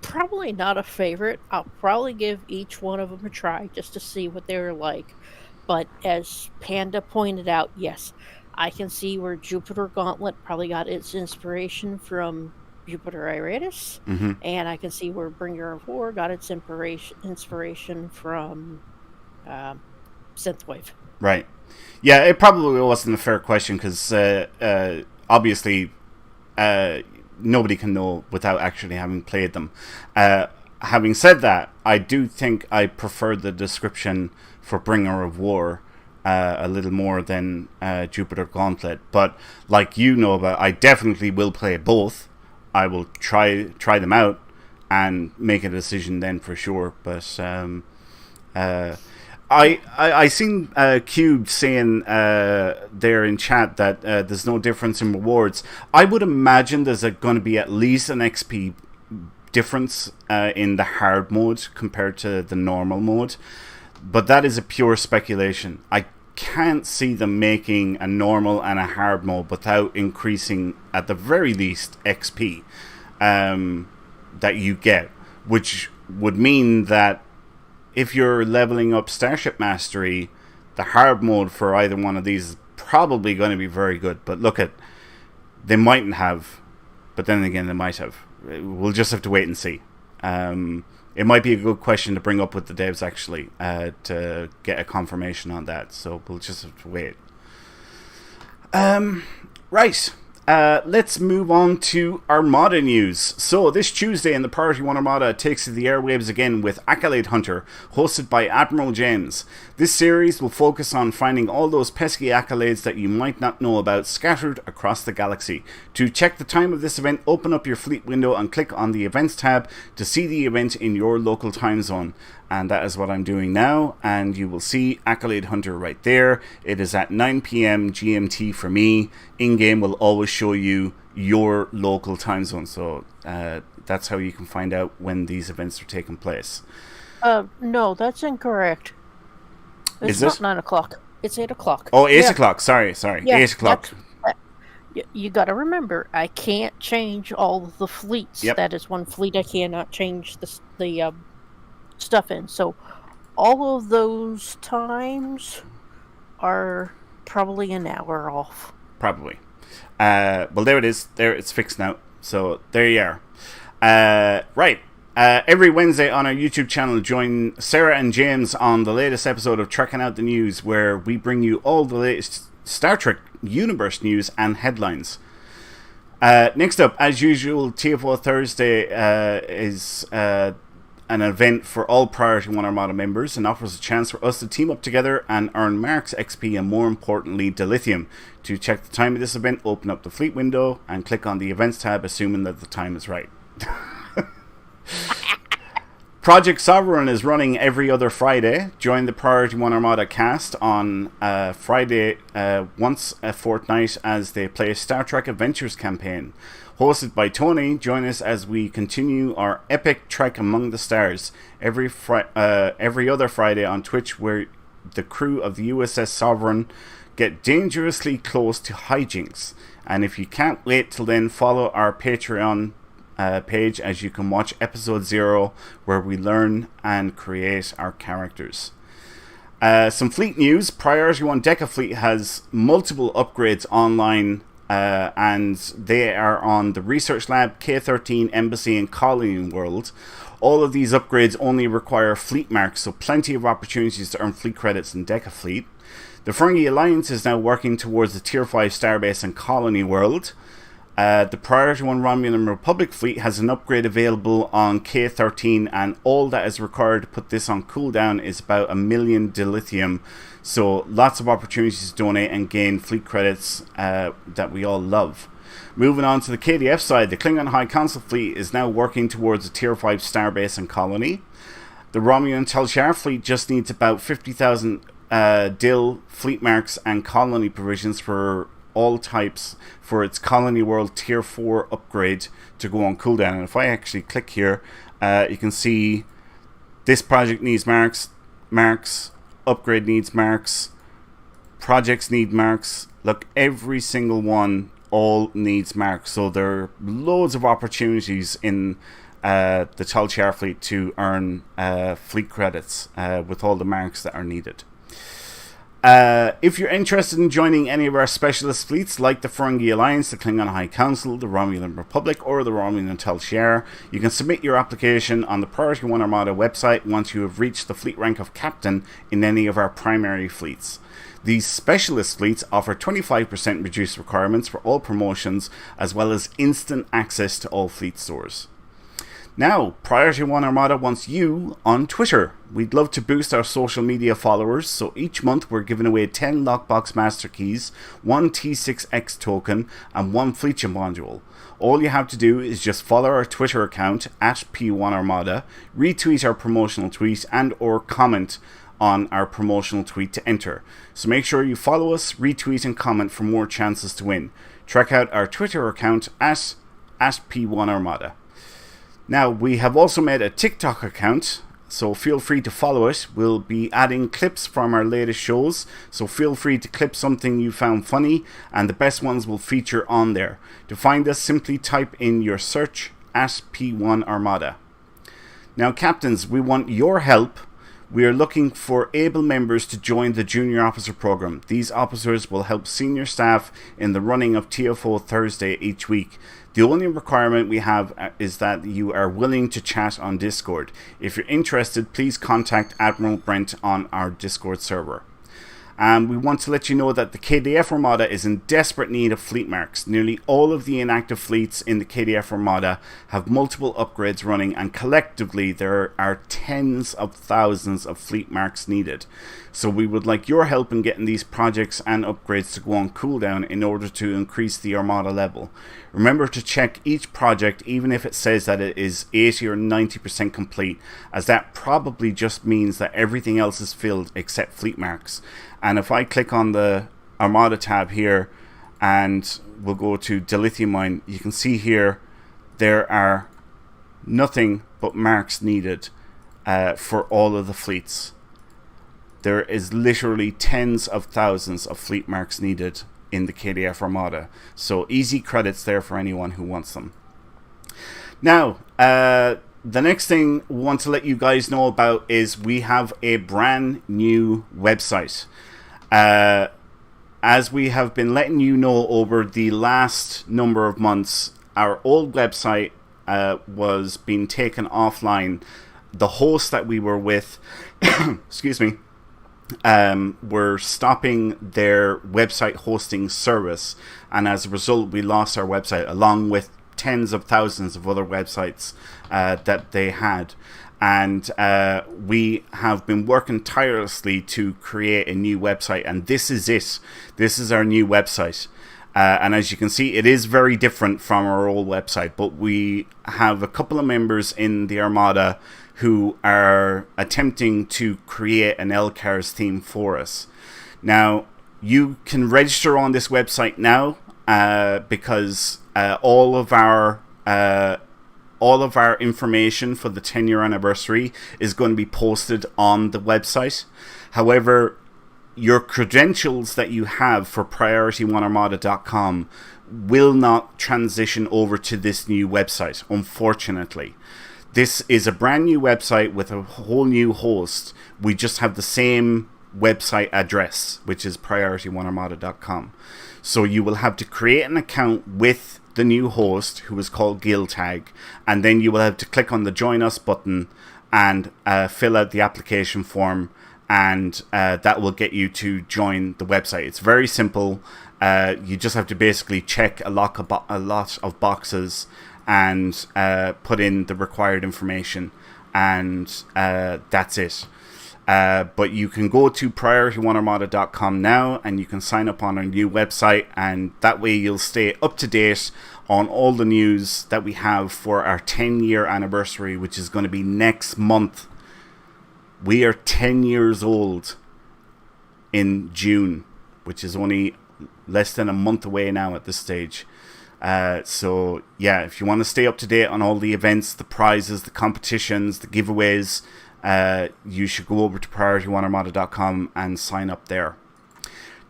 Probably not a favorite. I'll probably give each one of them a try just to see what they're like. But as Panda pointed out, yes, I can see where Jupiter Gauntlet probably got its inspiration from Jupiter Iridius, and I can see where Bringer of War got its inspiration from Synthwave. Right. Yeah, it probably wasn't a fair question because obviously nobody can know without actually having played them. Having said that, I do think I prefer the description for Bringer of War a little more than Jupiter Gauntlet. But like you know about, I definitely will play both. I will try them out and make a decision then for sure. But I seen Cube saying there in chat that there's no difference in rewards. I would imagine there's going to be at least an XP difference in the hard mode compared to the normal mode, but that is a pure speculation. I can't see them making a normal and a hard mode without increasing at the very least XP that you get, which would mean that if you're leveling up Starship Mastery, the hard mode for either one of these is probably going to be very good. But look they mightn't have, but then again they might have. We'll just have to wait and see. It might be a good question to bring up with the devs actually to get a confirmation on that. So we'll just have to wait. Right. Let's move on to Armada news. So, this Tuesday in the Priority 1 Armada takes to the airwaves again with Accolade Hunter, hosted by Admiral James. This series will focus on finding all those pesky accolades that you might not know about scattered across the galaxy. To check the time of this event, open up your fleet window and click on the Events tab to see the event in your local time zone. And that is what I'm doing now, and you will see Accolade Hunter right there. It is at 9 p.m. GMT for me. In-game will always show you your local time zone, so that's how you can find out when these events are taking place. No, that's incorrect. It's not 9 o'clock. It's 8 o'clock. Oh, 8 o'clock. Sorry. Yeah, 8 o'clock. You got to remember, I can't change all the fleets. Yep. That is one fleet I cannot change the stuff in. So all of those times are probably an hour off. Probably. Well, there it is. There, it's fixed now. So there you are. Right. Every Wednesday on our YouTube channel, join Sarah and James on the latest episode of Trekking Out the News, where we bring you all the latest Star Trek universe news and headlines. Next up, as usual, TFO Thursday is an event for all Priority 1 Armada members and offers a chance for us to team up together and earn Marks, XP, and more importantly, Dilithium. To check the time of this event, open up the fleet window and click on the Events tab, assuming that the time is right. Project Sovereign is running every other Friday. Join the Priority 1 Armada cast on Friday once a fortnight as they play Star Trek Adventures campaign. Hosted by Tony, join us as we continue our epic trek among the stars every other Friday on Twitch, where the crew of the USS Sovereign get dangerously close to hijinks. And if you can't wait till then, follow our Patreon page as you can watch episode 0, where we learn and create our characters. Some fleet news. Priority 1 Deca Fleet has multiple upgrades online, and they are on the Research Lab, K-13, Embassy, and Colony World. All of these upgrades only require fleet marks, so plenty of opportunities to earn fleet credits in Deca Fleet. The Ferengi Alliance is now working towards the Tier 5 Starbase and Colony World. The Priority 1 Romulan Republic fleet has an upgrade available on K-13, and all that is required to put this on cooldown is about 1 million dilithium. So lots of opportunities to donate and gain fleet credits that we all love. Moving on to the KDF side, the Klingon High Council fleet is now working towards a Tier 5 Starbase and Colony. The Romulan Tel Shar fleet just needs about 50,000 DIL fleet marks and colony provisions for all types for its Colony World Tier 4 upgrade to go on cooldown. And if I actually click here, you can see this project needs marks, upgrade needs marks, projects need marks. Look, every single one all needs marks. So there are loads of opportunities in the Tal Shiar fleet to earn fleet credits with all the marks that are needed. If you're interested in joining any of our specialist fleets like the Ferengi Alliance, the Klingon High Council, the Romulan Republic, or the Romulan Tal Shiar, you can submit your application on the Priority 1 Armada website once you have reached the fleet rank of Captain in any of our primary fleets. These specialist fleets offer 25% reduced requirements for all promotions, as well as instant access to all fleet stores. Now, Priority 1 Armada wants you on Twitter. We'd love to boost our social media followers, so each month we're giving away 10 Lockbox Master Keys, 1 T6X token, and 1 Fleetcha module. All you have to do is just follow our Twitter account, @P1Armada, retweet our promotional tweet, and or comment on our promotional tweet to enter. So make sure you follow us, retweet, and comment for more chances to win. Check out our Twitter account @P1Armada. Now, we have also made a TikTok account, so feel free to follow it. We'll be adding clips from our latest shows, so feel free to clip something you found funny, and the best ones will feature on there. To find us, simply type in your search @P1Armada. Now, captains, we want your help. We are looking for able members to join the Junior Officer Program. These officers will help senior staff in the running of TFO Thursday each week. The only requirement we have is that you are willing to chat on Discord. If you're interested, please contact Admiral Brent on our Discord server. And we want to let you know that the KDF Armada is in desperate need of fleet marks. Nearly all of the inactive fleets in the KDF Armada have multiple upgrades running, and collectively there are tens of thousands of fleet marks needed. So we would like your help in getting these projects and upgrades to go on cooldown in order to increase the Armada level. Remember to check each project even if it says that it is 80 or 90% complete, as that probably just means that everything else is filled except fleet marks. And if I click on the Armada tab here and we'll go to Dilithium Mine, you can see here there are nothing but marks needed for all of the fleets. There is literally tens of thousands of fleet marks needed in the KDF Armada. So easy credits there for anyone who wants them. Now, the next thing we want to let you guys know about is we have a brand new website. As we have been letting you know over the last number of months, our old website was being taken offline. The host that we were with, excuse me, were stopping their website hosting service, and as a result we lost our website along with tens of thousands of other websites that they had. And we have been working tirelessly to create a new website, and this is it. This is our new website. And as you can see, it is very different from our old website, but we have a couple of members in the Armada who are attempting to create an LCARS theme for us. Now, you can register on this website now because all of our information for the 10-year anniversary is going to be posted on the website. However, your credentials that you have for PriorityOneArmada.com will not transition over to this new website, unfortunately. This is a brand new website with a whole new host. We just have the same website address, which is PriorityOneArmada.com. So you will have to create an account with the new host, who is called Guildtag, and then you will have to click on the Join Us button and fill out the application form, and that will get you to join the website. It's very simple. You just have to basically check a lot of boxes and put in the required information, and that's it. But you can go to PriorityOneArmada.com now, and you can sign up on our new website, and that way you'll stay up to date on all the news that we have for our 10-year anniversary, which is going to be next month. We are 10 years old in June, which is only less than a month away now at this stage. So yeah, if you want to stay up to date on all the events, the prizes, the competitions, the giveaways, you should go over to PriorityOneArmada.com and sign up there.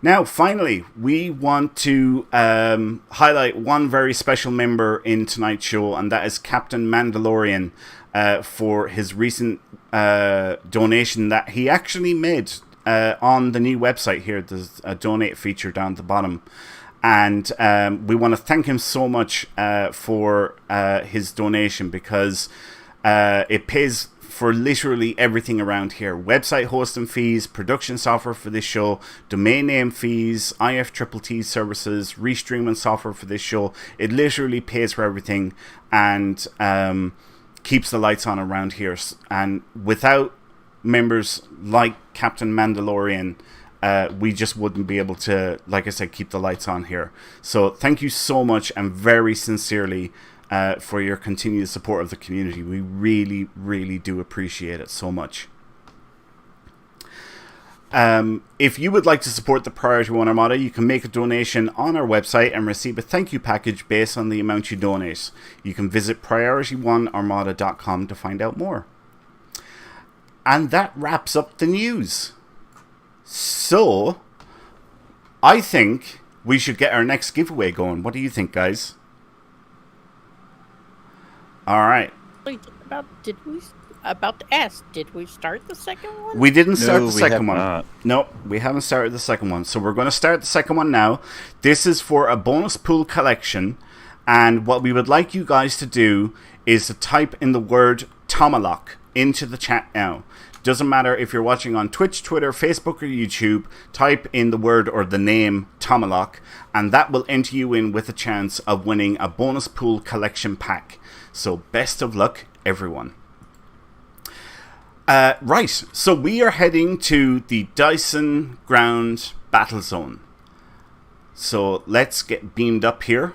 Now, finally, we want to highlight one very special member in tonight's show, and that is Captain Mandalorian, for his recent donation that he actually made on the new website here. There's a donate feature down at the bottom. And we want to thank him so much for his donation, because it pays for literally everything around here. Website hosting fees, production software for this show, domain name fees, IFTTT services, restreaming software for this show. It literally pays for everything and keeps the lights on around here. And without members like Captain Mandalorian, we just wouldn't be able to, like I said, keep the lights on here. So thank you so much, and very sincerely, for your continued support of the community. We really, really do appreciate it so much. If you would like to support the Priority One Armada, you can make a donation on our website and receive a thank you package based on the amount you donate. You can visit PriorityOneArmada.com to find out more. And that wraps up the news. So, I think we should get our next giveaway going. What do you think, guys? All right. Did we start the second one? We didn't start the second one. Not. No, we haven't started the second one. So we're going to start the second one now. This is for a bonus pool collection. And what we would like you guys to do is to type in the word Tomahawk into the chat now. Doesn't matter if you're watching on Twitch, Twitter, Facebook, or YouTube. Type in the word or the name Tomahawk, and that will enter you in with a chance of winning a bonus pool collection pack. So best of luck, everyone. Right, so we are heading to the Dyson Ground Battle Zone. So let's get beamed up here,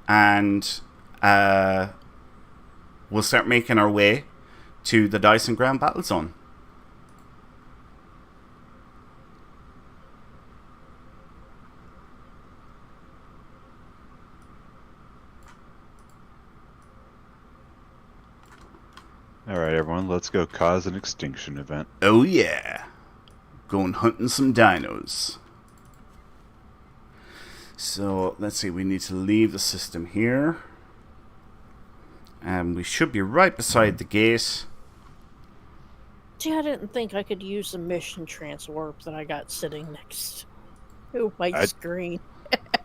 and we'll start making our way to the Dyson Ground Battle Zone. Alright, everyone, let's go cause an extinction event. Oh yeah. Going hunting some dinos. So, let's see, we need to leave the system here. And we should be right beside the gate. See, I didn't think I could use the mission transwarp that I got sitting next to my screen.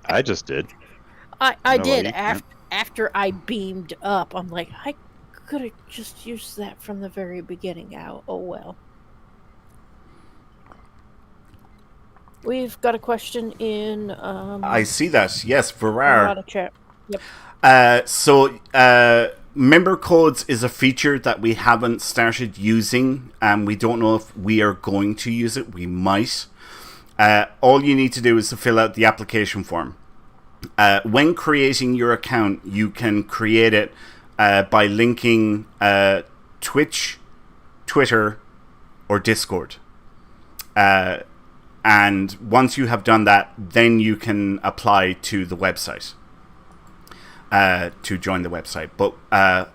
I just did. I did. After I beamed up, I'm like, I could have just used that from the very beginning out. Oh well. We've got a question in I see that. Yes, Ferrar. Armada chat. Yep. Member codes is a feature that we haven't started using, and we don't know if we are going to use it. We might. All you need to do is to fill out the application form. When creating your account, you can create it by linking Twitch, Twitter, or Discord. And once you have done that, then you can apply to the website. To join the website. But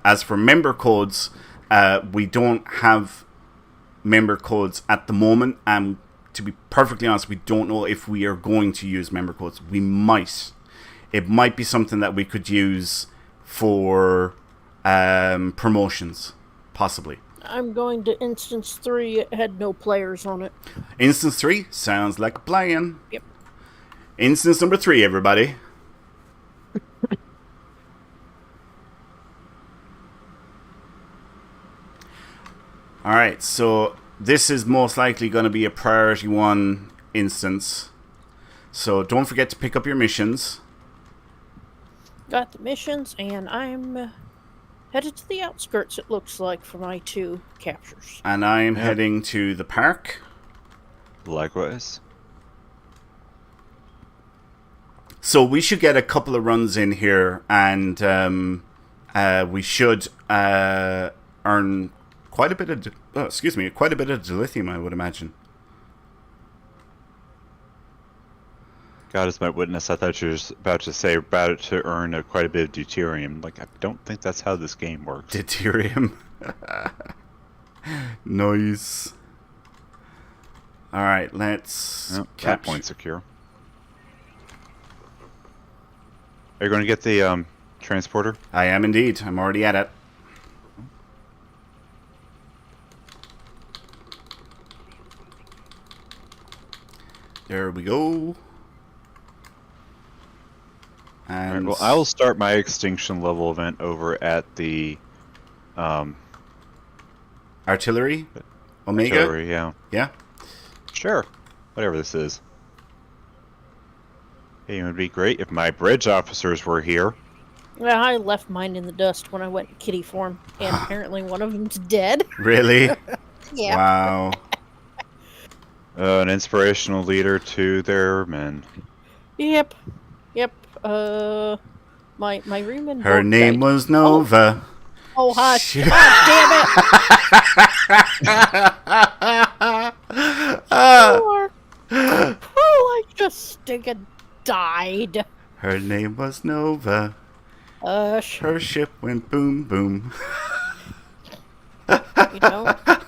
as for member codes, we don't have member codes at the moment, and to be perfectly honest, we don't know if we are going to use member codes. We might. It might be something that we could use for promotions, possibly. I'm going to instance 3. It had no players on it. Instance 3 sounds like a plan. Yep. Instance number 3, everybody. Alright, so this is most likely going to be a priority 1 instance. So don't forget to pick up your missions. Got the missions, and I'm headed to the outskirts, it looks like, for my 2 captures. And I'm heading to the park. Likewise. So we should get a couple of runs in here, and we should earn quite a bit of dilithium, I would imagine. God is my witness. I thought you were about to say about to earn quite a bit of deuterium. Like, I don't think that's how this game works. Deuterium. Nice. Alright, let's that point secure. Are you going to get the transporter? I am indeed. I'm already at it. There we go. And right, well, I will start my extinction level event over at the artillery, Omega. Artillery, yeah. Yeah. Sure. Whatever this is. Hey, it would be great if my bridge officers were here. Well, I left mine in the dust when I went in kitty form, and apparently one of them's dead. Really? Yeah. Wow. An inspirational leader to their men. Yep. My Reman. Her name was Nova. Oh, hush. Shit. God damn it. I just stinking died. Her name was Nova. Sure. Her ship went boom boom.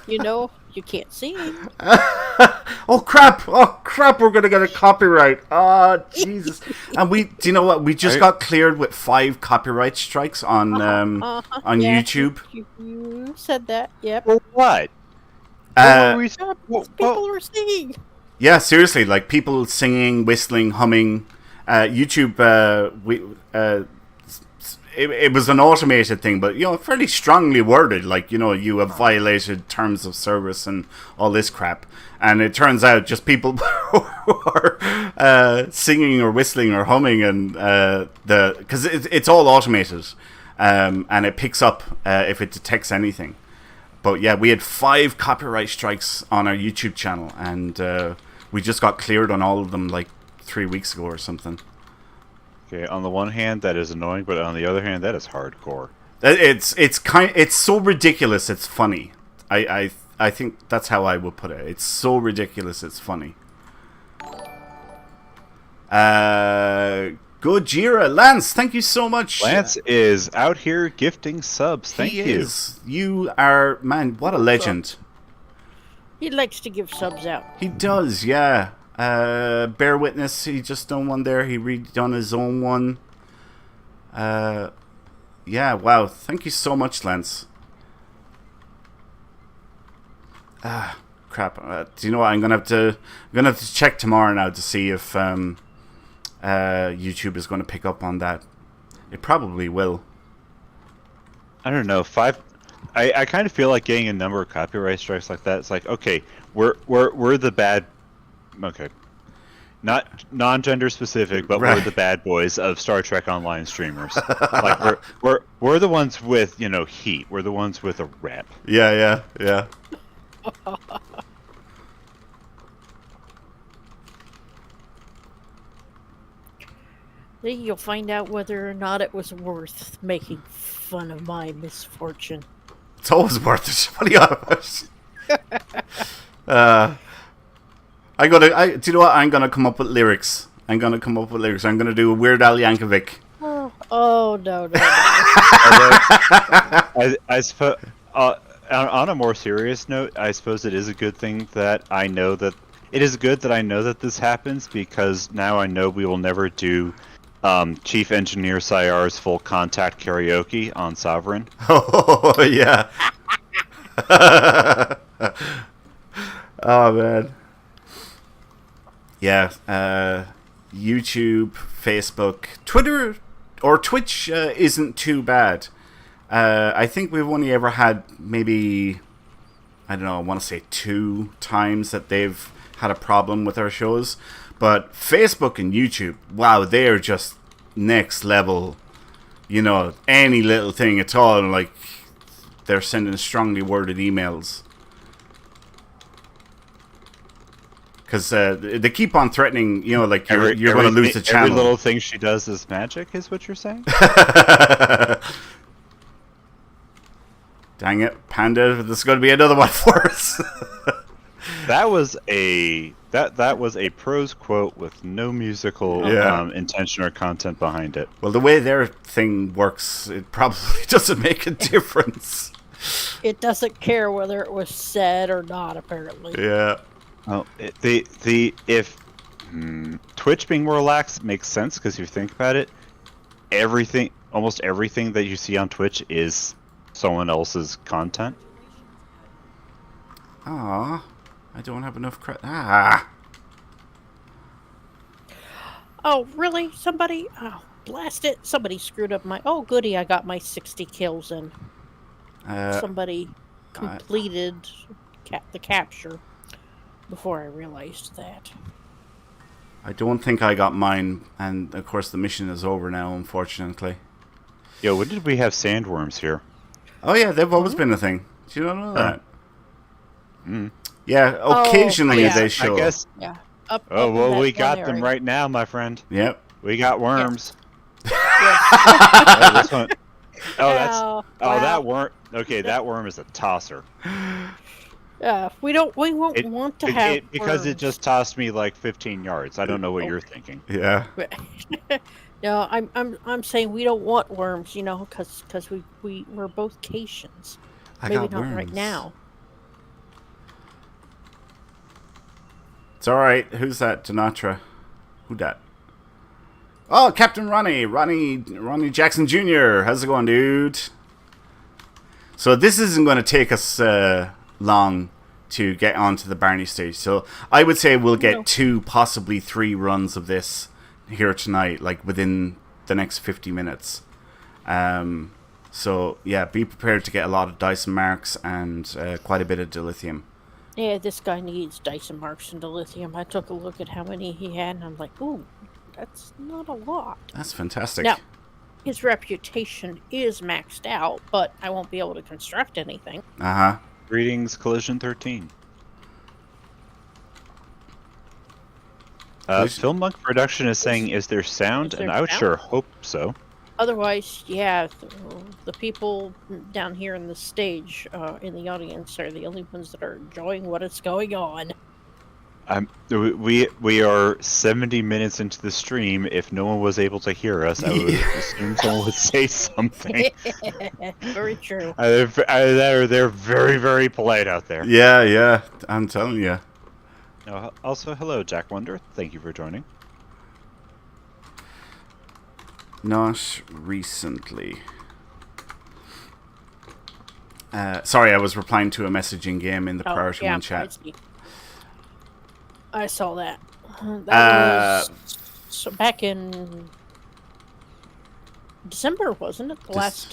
You know, you can't see. Oh crap! We're gonna get a copyright. Oh Jesus! And do you know what? We just got cleared with 5 copyright strikes on Yeah, YouTube. You said that. Yep. For what? People were singing. Yeah, seriously, like people singing, whistling, humming. YouTube it was an automated thing, but fairly strongly worded. Like you have violated terms of service and all this crap. And it turns out just people who are singing or whistling or humming, and because it's all automated, and it picks up if it detects anything. But yeah, we had 5 copyright strikes on our YouTube channel, and we just got cleared on all of them like 3 weeks ago or something. Okay, on the one hand, that is annoying, but on the other hand, that is hardcore. It's so ridiculous. It's funny. I think that's how I would put it. It's so ridiculous, it's funny. Gojira, Lance, thank you so much. Lance is out here gifting subs. Thank you. Is. You are, man, what a legend. He likes to give subs out. He does, yeah. Bear Witness, he just done one there. He redone his own one. Yeah, wow. Thank you so much, Lance. Crap. Do you know what? I'm gonna have to check tomorrow now to see if YouTube is going to pick up on that. It probably will. I don't know. I kind of feel like getting a number of copyright strikes like that. It's like, okay, we're the bad. Okay, not non-gender specific, but right. We're the bad boys of Star Trek Online streamers. Like we're the ones with heat. We're the ones with a rep. Yeah. Then you'll find out whether or not it was worth making fun of my misfortune. It's always worth it. What are you on about? Do you know what? I'm gonna come up with lyrics. I'm gonna do a Weird Al Yankovic. Oh no. I suppose. On a more serious note, I suppose it is a good thing that I know that this happens, because now I know we will never do Chief Engineer Sayar's full contact karaoke on Sovereign. Oh yeah. Oh man. Yeah. YouTube, Facebook, Twitter, or Twitch isn't too bad. I think we've only ever had maybe, I don't know, I want to say 2 times that they've had a problem with our shows. But Facebook and YouTube, wow, they are just next level. Any little thing at all, like, they're sending strongly worded emails. Because they keep on threatening, like, you're going to lose the channel. Every little thing she does is magic, is what you're saying? Dang it, Panda! This is going to be another one for us. That was a prose quote with no musical intention or content behind it. Well, the way their thing works, it probably doesn't make a difference. It doesn't care whether it was said or not, apparently. Yeah. Well, if Twitch being more relaxed makes sense, because if you think about it, almost everything that you see on Twitch is someone else's content. Ah, I don't have enough credit. Oh, really? Somebody? Oh, blast it! Somebody screwed up my. Oh, goody! I got my 60 kills in. Somebody completed the capture before I realized that. I don't think I got mine, and of course the mission is over now, unfortunately. Yo, when did we have sandworms here? Oh yeah, they've always been a thing. Do you not know that? Yeah, occasionally they show. I guess. Yeah. We got them right now, my friend. Yep. We got worms. Yes. This one. Wow. That worm. Okay, that worm is a tosser. We won't want to have it because worms. it just tossed me like 15 yards. I don't know what you're thinking. Yeah. No, I'm saying we don't want worms, because we're both Caitians. Maybe not worms. right now. It's all right. Who's that? Denatra. Who dat? Oh, Captain Ronnie Jackson Jr. How's it going, dude? So this isn't going to take us long to get onto the Barney stage. So I would say we'll get 2, possibly 3 runs of this here tonight, like within the next 50 minutes. So yeah, be prepared to get a lot of Dyson marks and quite a bit of dilithium. Yeah, this guy needs Dyson marks and dilithium. I took a look at how many he had, and I'm like, ooh, that's not a lot. That's fantastic. Now, his reputation is maxed out, but I won't be able to construct anything. Uh-huh. Greetings, Collision 13. Film Monk Production is saying, is there sound? And I would sure hope so. Otherwise, yeah, the people down here in the stage, in the audience, are the only ones that are enjoying what is going on. We are 70 minutes into the stream. If no one was able to hear us, I would assume someone would say something. Very true. They're very, very polite out there. Yeah, I'm telling you. Also, hello, Jack Wonder. Thank you for joining. Not recently. Sorry, I was replying to a messaging game in the Priority 1 chat. I saw that. That was so back in December, wasn't it? The last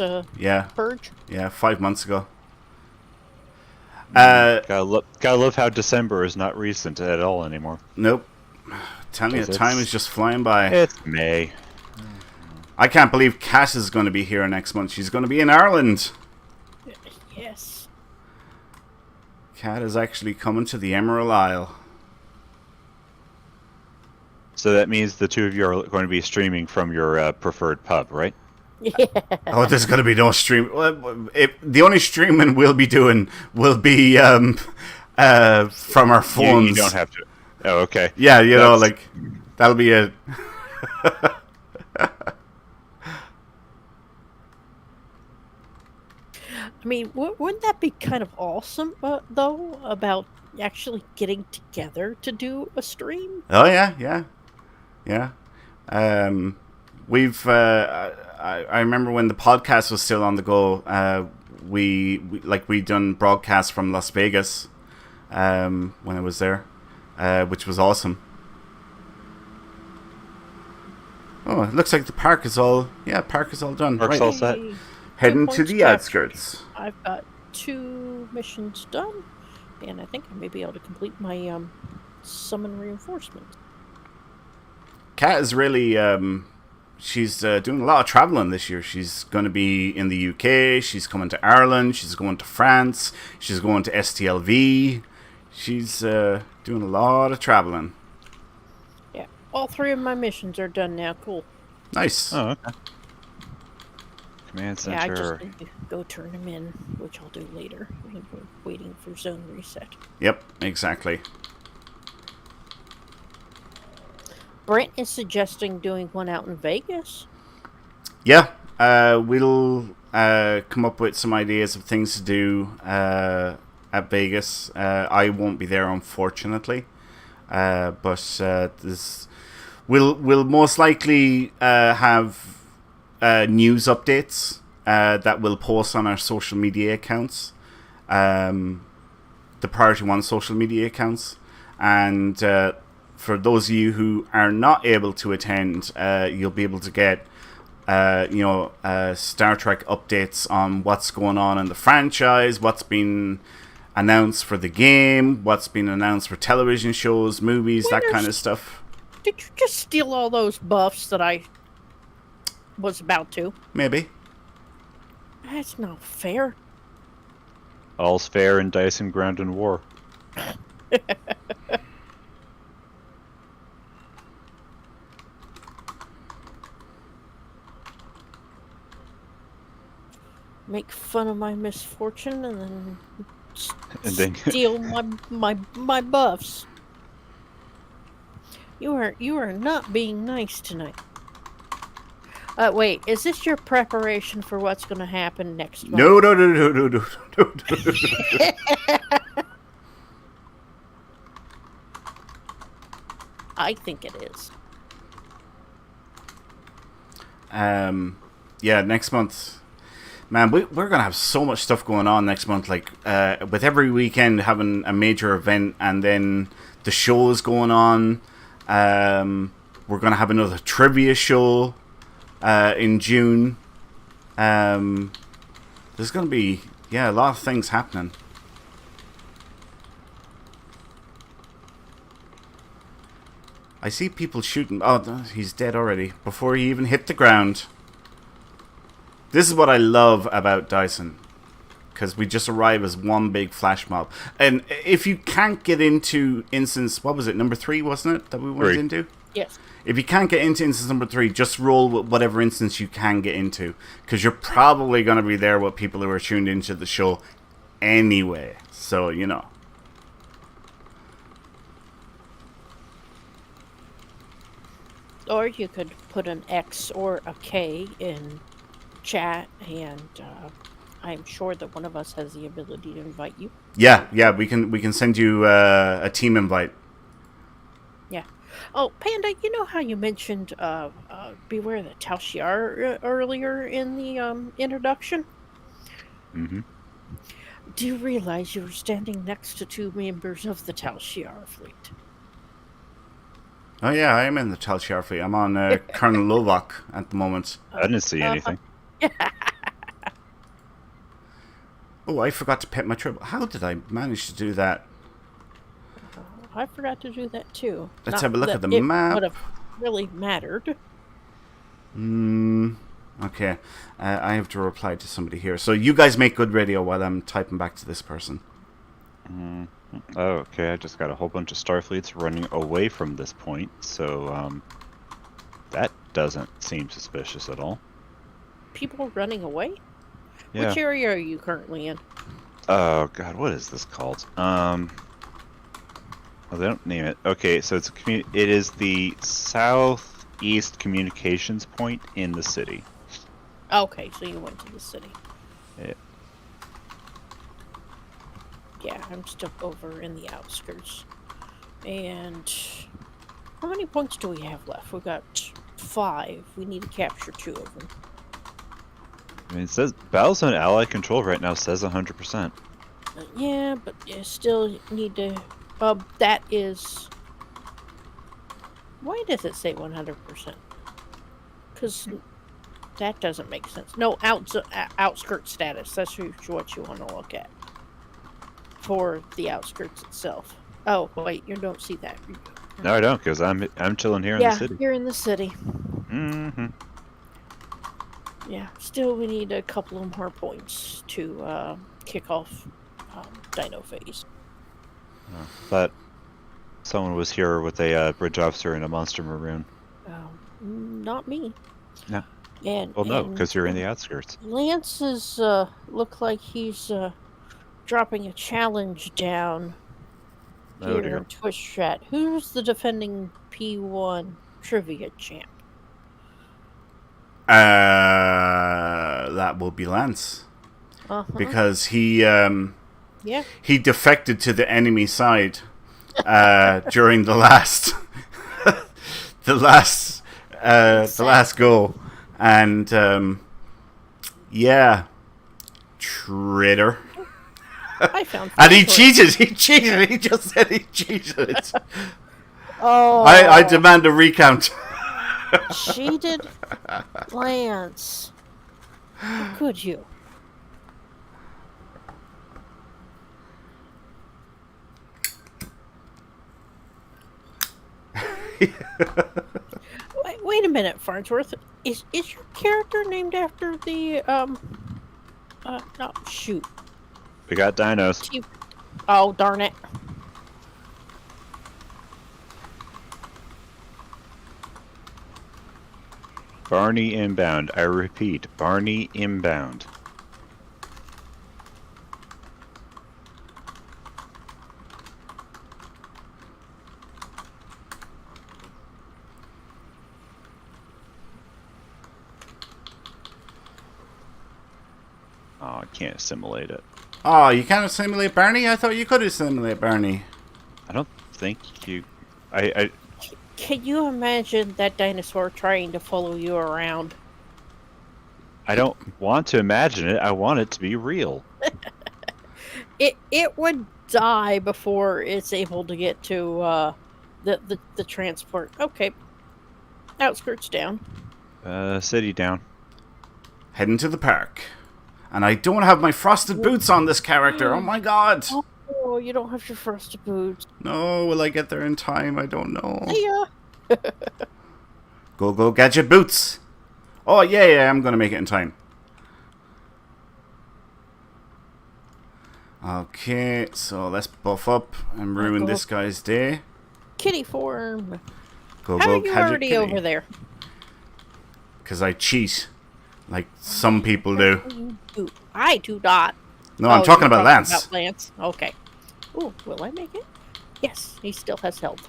purge? Yeah, 5 months ago. Gotta love how December is not recent at all anymore. Nope. Telling you, time is just flying by. It's May. I can't believe Kat is going to be here next month. She's going to be in Ireland. Yes. Kat is actually coming to the Emerald Isle. So that means the two of you are going to be streaming from your preferred pub, right? Yeah. Oh, there's going to be no stream. The only streaming we'll be doing will be from our phones. You don't have to. Oh, okay. Yeah, know, like, that'll be it. I mean, wouldn't that be kind of awesome, though, about actually getting together to do a stream? Oh, yeah. I remember when the podcast was still on the go, we done broadcasts from Las Vegas when I was there, which was awesome. Oh, it looks like the park is all done. Park's all set. Heading to the outskirts. I've got 2 missions done, and I think I may be able to complete my summon reinforcements. Kat is really she's doing a lot of traveling this year. She's going to be in the UK. She's coming to Ireland. She's going to France. She's going to STLV. She's doing a lot of traveling. Yeah, all 3 of my missions are done now. Cool. Nice. Oh, okay. Command Center. Yeah, I just need to go turn them in, which I'll do later. We're waiting for zone reset. Yep, exactly. Brent is suggesting doing one out in Vegas. Yeah, we'll come up with some ideas of things to do at Vegas. I won't be there, unfortunately, but we'll most likely have news updates that we'll post on our social media accounts, the Priority 1 social media accounts, and for those of you who are not able to attend, you'll be able to get Star Trek updates on what's going on in the franchise, what's been announced for the game, what's been announced for television shows, movies, that kind of stuff. Did you just steal all those buffs that I was about to? Maybe. That's not fair. All's fair in Dyson Ground and War. Make fun of my misfortune and then steal my buffs. You are not being nice tonight. Wait, is this your preparation for what's going to happen next month? No. I think it is. Yeah, next month. Man, we're going to have so much stuff going on next month. Like, with every weekend having a major event and then the shows going on. We're going to have another trivia show in June. There's going to be, a lot of things happening. I see people shooting. Oh, he's dead already. Before he even hit the ground. This is what I love about Dyson. Because we just arrive as one big flash mob. And if you can't get into instance... What was it? Number 3, wasn't it? That we went into? Yes. If you can't get into instance number 3, just roll with whatever instance you can get into. Because you're probably going to be there with people who are tuned into the show anyway. So, you know. Or you could put an X or a K in chat, and I'm sure that one of us has the ability to invite you. Yeah, we can send you a team invite. Yeah. Oh, Panda, you know how you mentioned Beware the Tal Shiar earlier in the introduction? Mm-hmm. Do you realize you were standing next to 2 members of the Tal Shiar fleet? Oh yeah, I am in the Tal Shiar fleet. I'm on Colonel Lovok at the moment. I didn't see anything. Oh, I forgot to pet my triple. How did I manage to do that? I forgot to do that too. Let's have a look at the map. It would have really mattered. Okay. I have to reply to somebody here. So you guys make good radio while I'm typing back to this person. Oh, okay. I just got a whole bunch of Starfleets running away from this point, so that doesn't seem suspicious at all. People running away? Yeah. Which area are you currently in? Oh God, what is this called? Well, they don't name it. Okay, so it's it is the southeast communications point in the city. Okay, so you went to the city. Yeah. Yeah, I'm still over in the outskirts. And how many points do we have left? We've got 5. We need to capture 2 of them. I mean, it says Battlezone Ally Control right now says 100%. Yeah, but you still need to... that is... Why does it say 100%? Because that doesn't make sense. No, outskirt status. That's what you want to look at. For the outskirts itself. Oh, wait, you don't see that. No, I don't, because I'm chilling here in the city. Yeah, you're in the city. Mm-hmm. Yeah, still we need a couple of more points to kick off Dino Phase. But someone was here with a bridge officer and a monster maroon. Not me. No. And well, no, because you're in the outskirts. Lance is look like he's dropping a challenge down here in Twitch chat. Who's the defending P1 trivia champ? That will be Lance. Because he he defected to the enemy side during the last the last go, and traitor. I found and he cheated. He just said he cheated. Oh, I demand a recount. Cheated, Lance. How could you? Wait a minute, Farnsworth. Is your character named after the no, shoot. We got dinos. Oh, darn it. Barney inbound. I repeat, Barney inbound. Oh, I can't assimilate it. Oh, you can't assimilate Barney? I thought you could assimilate Barney. I don't think you... Can you imagine that dinosaur trying to follow you around? I don't want to imagine it. I want it to be real. It would die before it's able to get to the transport. Okay. Outskirts down. City down. Heading to the park. And I don't have my frosted boots on this character. Oh my god. Oh, you don't have your frosted boots. No, will I get there in time? I don't know. See ya. Go, gadget boots. Oh, yeah, I'm going to make it in time. Okay, so let's buff up and ruin this guy's day. Kitty form. Go, How are you gadget already kitty. over there? Because I cheat. Like some people do. I do not. No, I'm talking about Lance. About Lance. Okay. Ooh, will I make it? Yes, he still has health.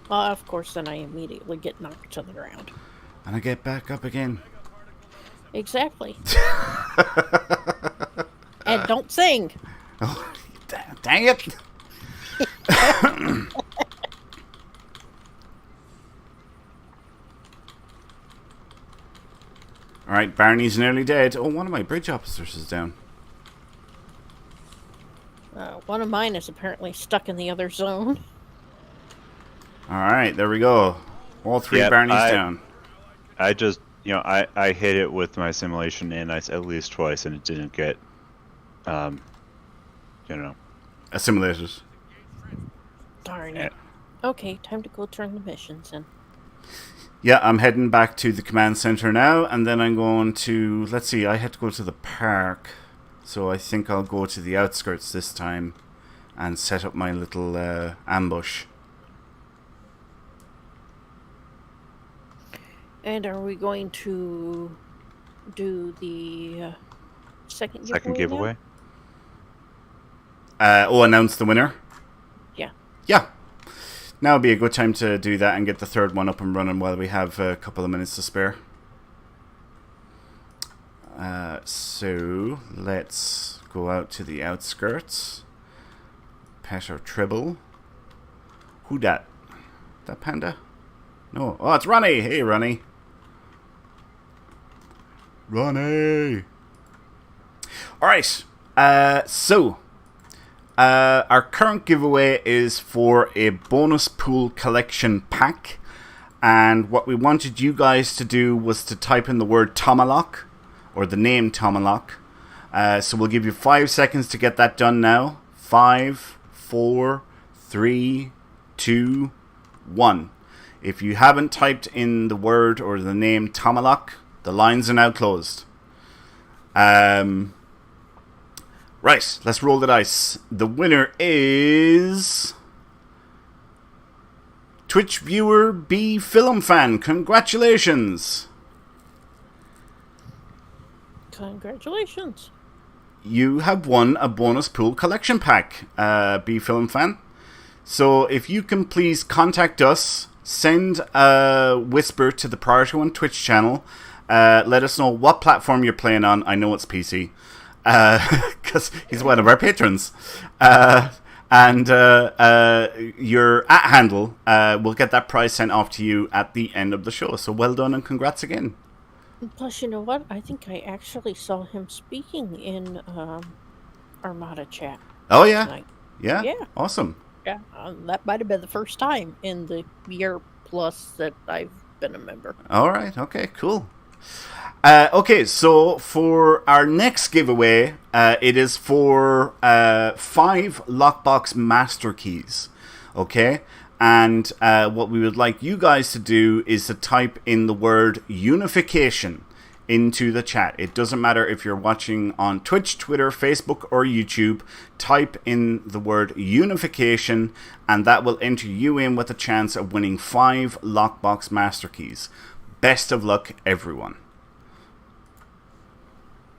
Of course, then I immediately get knocked to the ground. And I get back up again. Exactly. And don't sing. Oh, dang it. Alright, Barney's nearly dead. Oh, one of my bridge officers is down. One of mine is apparently stuck in the other zone. Alright, there we go. All three Barneys down. I just, I hit it with my simulation and at least twice, and it didn't get, assimilated. Darn it. Okay, time to go turn the missions in. Yeah, I'm heading back to the command center now, and then I'm going to... Let's see, I had to go to the park, so I think I'll go to the outskirts this time and set up my little ambush. And are we going to do the second giveaway? Announce the winner? Yeah. Yeah. Now would be a good time to do that and get the third one up and running while we have a couple of minutes to spare. So let's go out to the outskirts. Pet or Tribble. Who dat? That panda? No. Oh, it's Ronnie. Hey, Ronnie. Ronnie. All right. Our current giveaway is for a bonus pool collection pack, and what we wanted you guys to do was to type in the word Tomalak, or the name Tomalak. So we'll give you 5 seconds to get that done now. 5, 4, 3, 2, 1. If you haven't typed in the word or the name Tomalak, the lines are now closed. Right, let's roll the dice. The winner is Twitch viewer B Film Fan. Congratulations. Congratulations. You have won a bonus pool collection pack, B Film Fan. So if you can please contact us, send a whisper to the Priority 1 Twitch channel. Let us know what platform you're playing on. I know it's PC. Because he's one of our patrons. And your @ handle will get that prize sent off to you at the end of the show. So well done and congrats again. Plus, you know what? I think I actually saw him speaking in Armada chat. Oh, yeah? Tonight. Yeah? Yeah. Awesome. Yeah, that might have been the first time in the year plus that I've been a member. All right. Okay, cool. Okay, so for our next giveaway, it is for 5 Lockbox Master Keys. Okay? And what we would like you guys to do is to type in the word unification into the chat. It doesn't matter if you're watching on Twitch, Twitter, Facebook, or YouTube. Type in the word unification, and that will enter you in with a chance of winning 5 Lockbox Master Keys. Best of luck, everyone.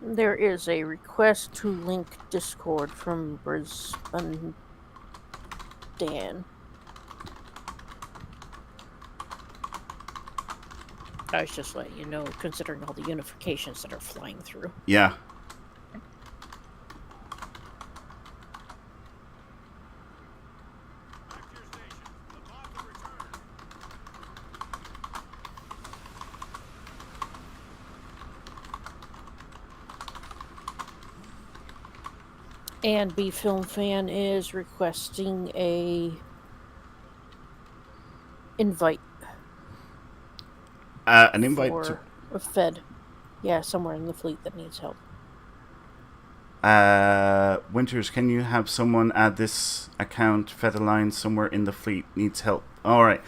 There is a request to link Discord from Brisbane Dan. I was just letting you know, considering all the unifications that are flying through. Yeah. And B Film Fan is requesting a invite. An invite for a Fed. Yeah, somewhere in the fleet that needs help. Winters, can you have someone add this account? Federline somewhere in the fleet needs help. All right.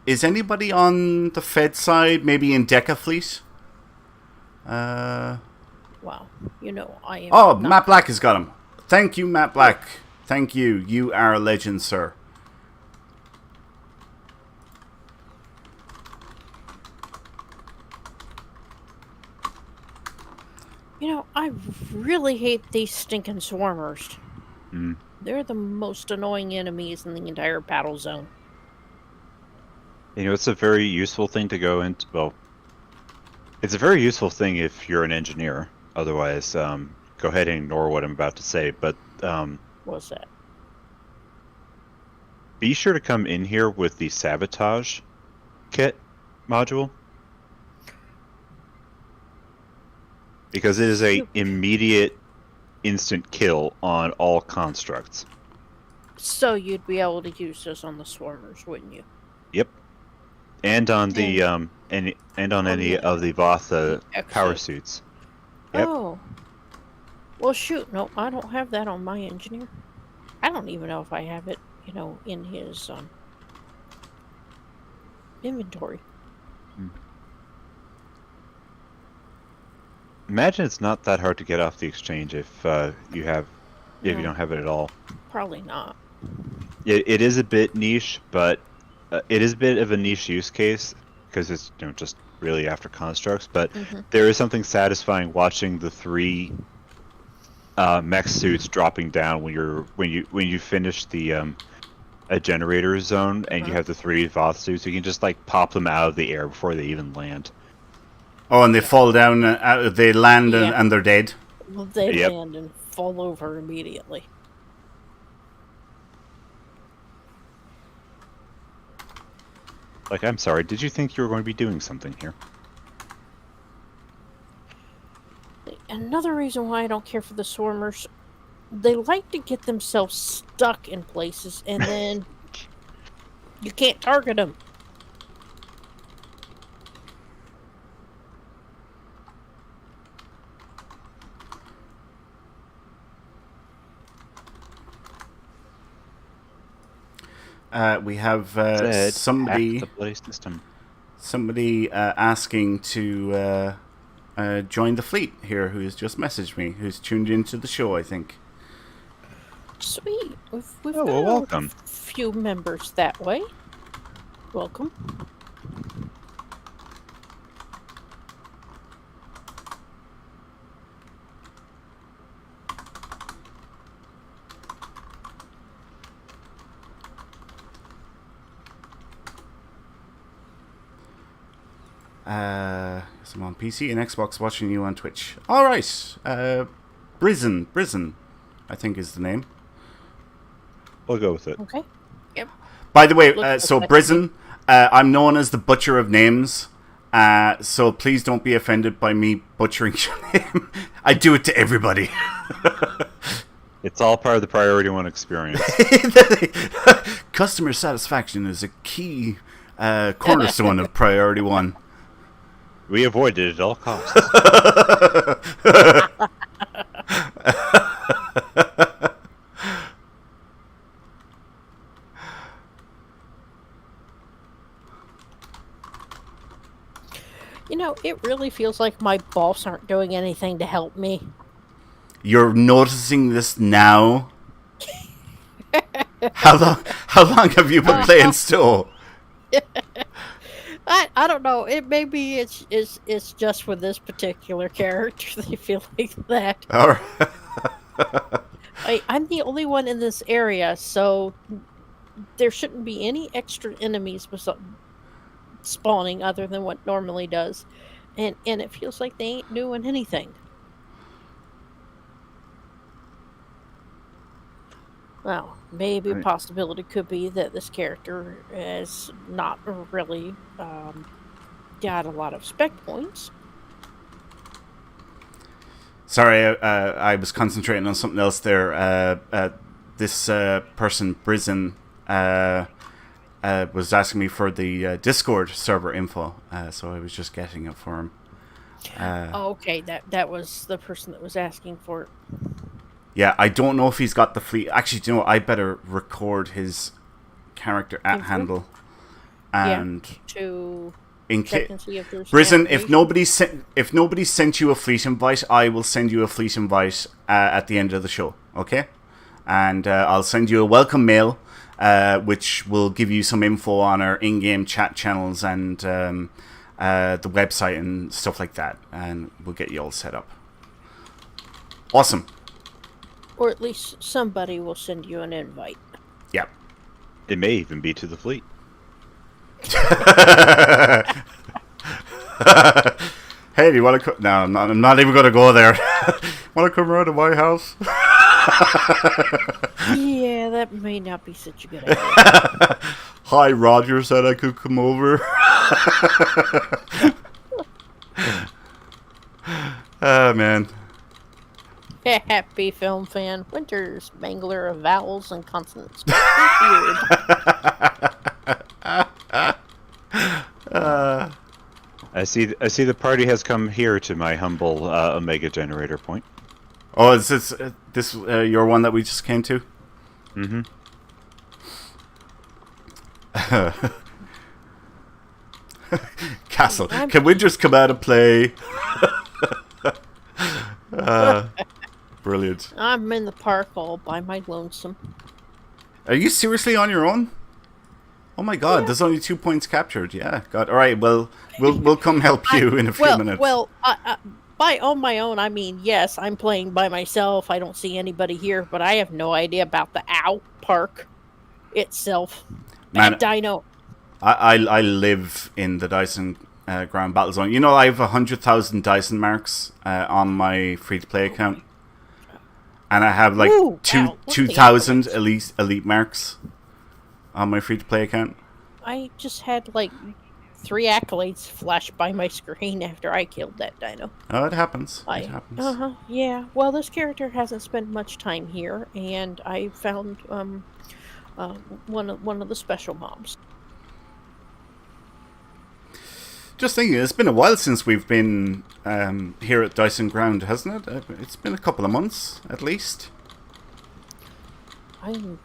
Is anybody on the Fed side, maybe in Deca Fleet? Wow. I am. Oh, Matt Black has got him. Thank you, Matt Black. Thank you. You are a legend, sir. I really hate these stinking swarmers. Mm. They're the most annoying enemies in the entire battle zone. It's a very useful thing to go into. Well, it's a very useful thing if you're an engineer. Otherwise, go ahead and ignore what I'm about to say. But What's that? be sure to come in here with the sabotage kit module. Because it is a immediate, instant kill on all constructs. So you'd be able to use this on the swarmers, wouldn't you? Yep. And on the any of the Voth power suits. Yep. Oh. Well, shoot. No, I don't have that on my engineer. I don't even know if I have it, in his inventory. Imagine it's not that hard to get off the exchange if you don't have it at all. Probably not. It is a bit niche, but it is a bit of a niche use case because it's just really after constructs. But there is something satisfying watching the 3 mech suits dropping down when you finish the a generator zone and you have the 3 Voth suits. You can just pop them out of the air before they even land. Oh, and they fall down, they land and they're dead. Well, they land and fall over immediately. I'm sorry, did you think you were going to be doing something here? Another reason why I don't care for the swarmers, they like to get themselves stuck in places and then you can't target them. We have somebody asking to join the fleet here, who has just messaged me, who's tuned into the show, I think. Sweet. We've got welcome. a few members that way. Welcome. I'm on PC and Xbox, watching you on Twitch. All right, Brisen, I think is the name. We'll go with it. Okay. Yep. By the way, so Brisen, I'm known as the butcher of names. So please don't be offended by me butchering your name. I do it to everybody. It's all part of the Priority 1 experience. Customer satisfaction is a key cornerstone of Priority 1. We avoid it at all costs. It really feels like my boss aren't doing anything to help me. You're noticing this now? How long have you been playing Stowe? I don't know. Maybe it's just for this particular character they feel like that. All right. I'm the only one in this area, so there shouldn't be any extra enemies spawning other than what normally does, and it feels like they ain't doing anything. Well, maybe a possibility could be that this character has not really got a lot of spec points. Sorry, I was concentrating on something else there. This person, Brisen, was asking me for the Discord server info, so I was just getting it for him. Okay, that was the person that was asking for it. Yeah, I don't know if he's got the fleet. Actually, do you know, I better record his character handle. And to in check and see if there's Risen, activation. if nobody sent you a fleet invite, I will send you a fleet invite at the end of the show, okay? And I'll send you a welcome mail, which will give you some info on our in-game chat channels and the website and stuff like that, and we'll get you all set up. Awesome. Or at least somebody will send you an invite. Yep. It may even be to the fleet. Hey, do you want to come? No, I'm not even going to go there. Want to come around to my house? Yeah, that may not be such a good idea. Hi, Roger said I could come over. Oh, man. Happy film fan. Winter's mangler of vowels and consonants. Weird. I see the party has come here to my humble Omega generator point. Oh, is this your one that we just came to? Mm-hmm. Castle, can we just come out and play? Brilliant. I'm in the park all by my lonesome. Are you seriously on your own? Oh my God! Yeah. There's only 2 points captured. Yeah, God. All right. Well, we'll come help you in a few minutes. By on my own, I mean yes. I'm playing by myself. I don't see anybody here, but I have no idea about the OW park itself. Man, Dino. I live in the Dyson Ground Battle Zone. You know, I have 100,000 Dyson marks on my free-to-play account, and I have like 2,000 elite marks on my free-to-play account. I just had like 3 accolades flash by my screen after I killed that dino. Oh, it happens. It happens. Yeah. Well, this character hasn't spent much time here, and I found one of the special mobs. Just thinking, it's been a while since we've been here at Dyson Ground, hasn't it? It's been a couple of months, at least.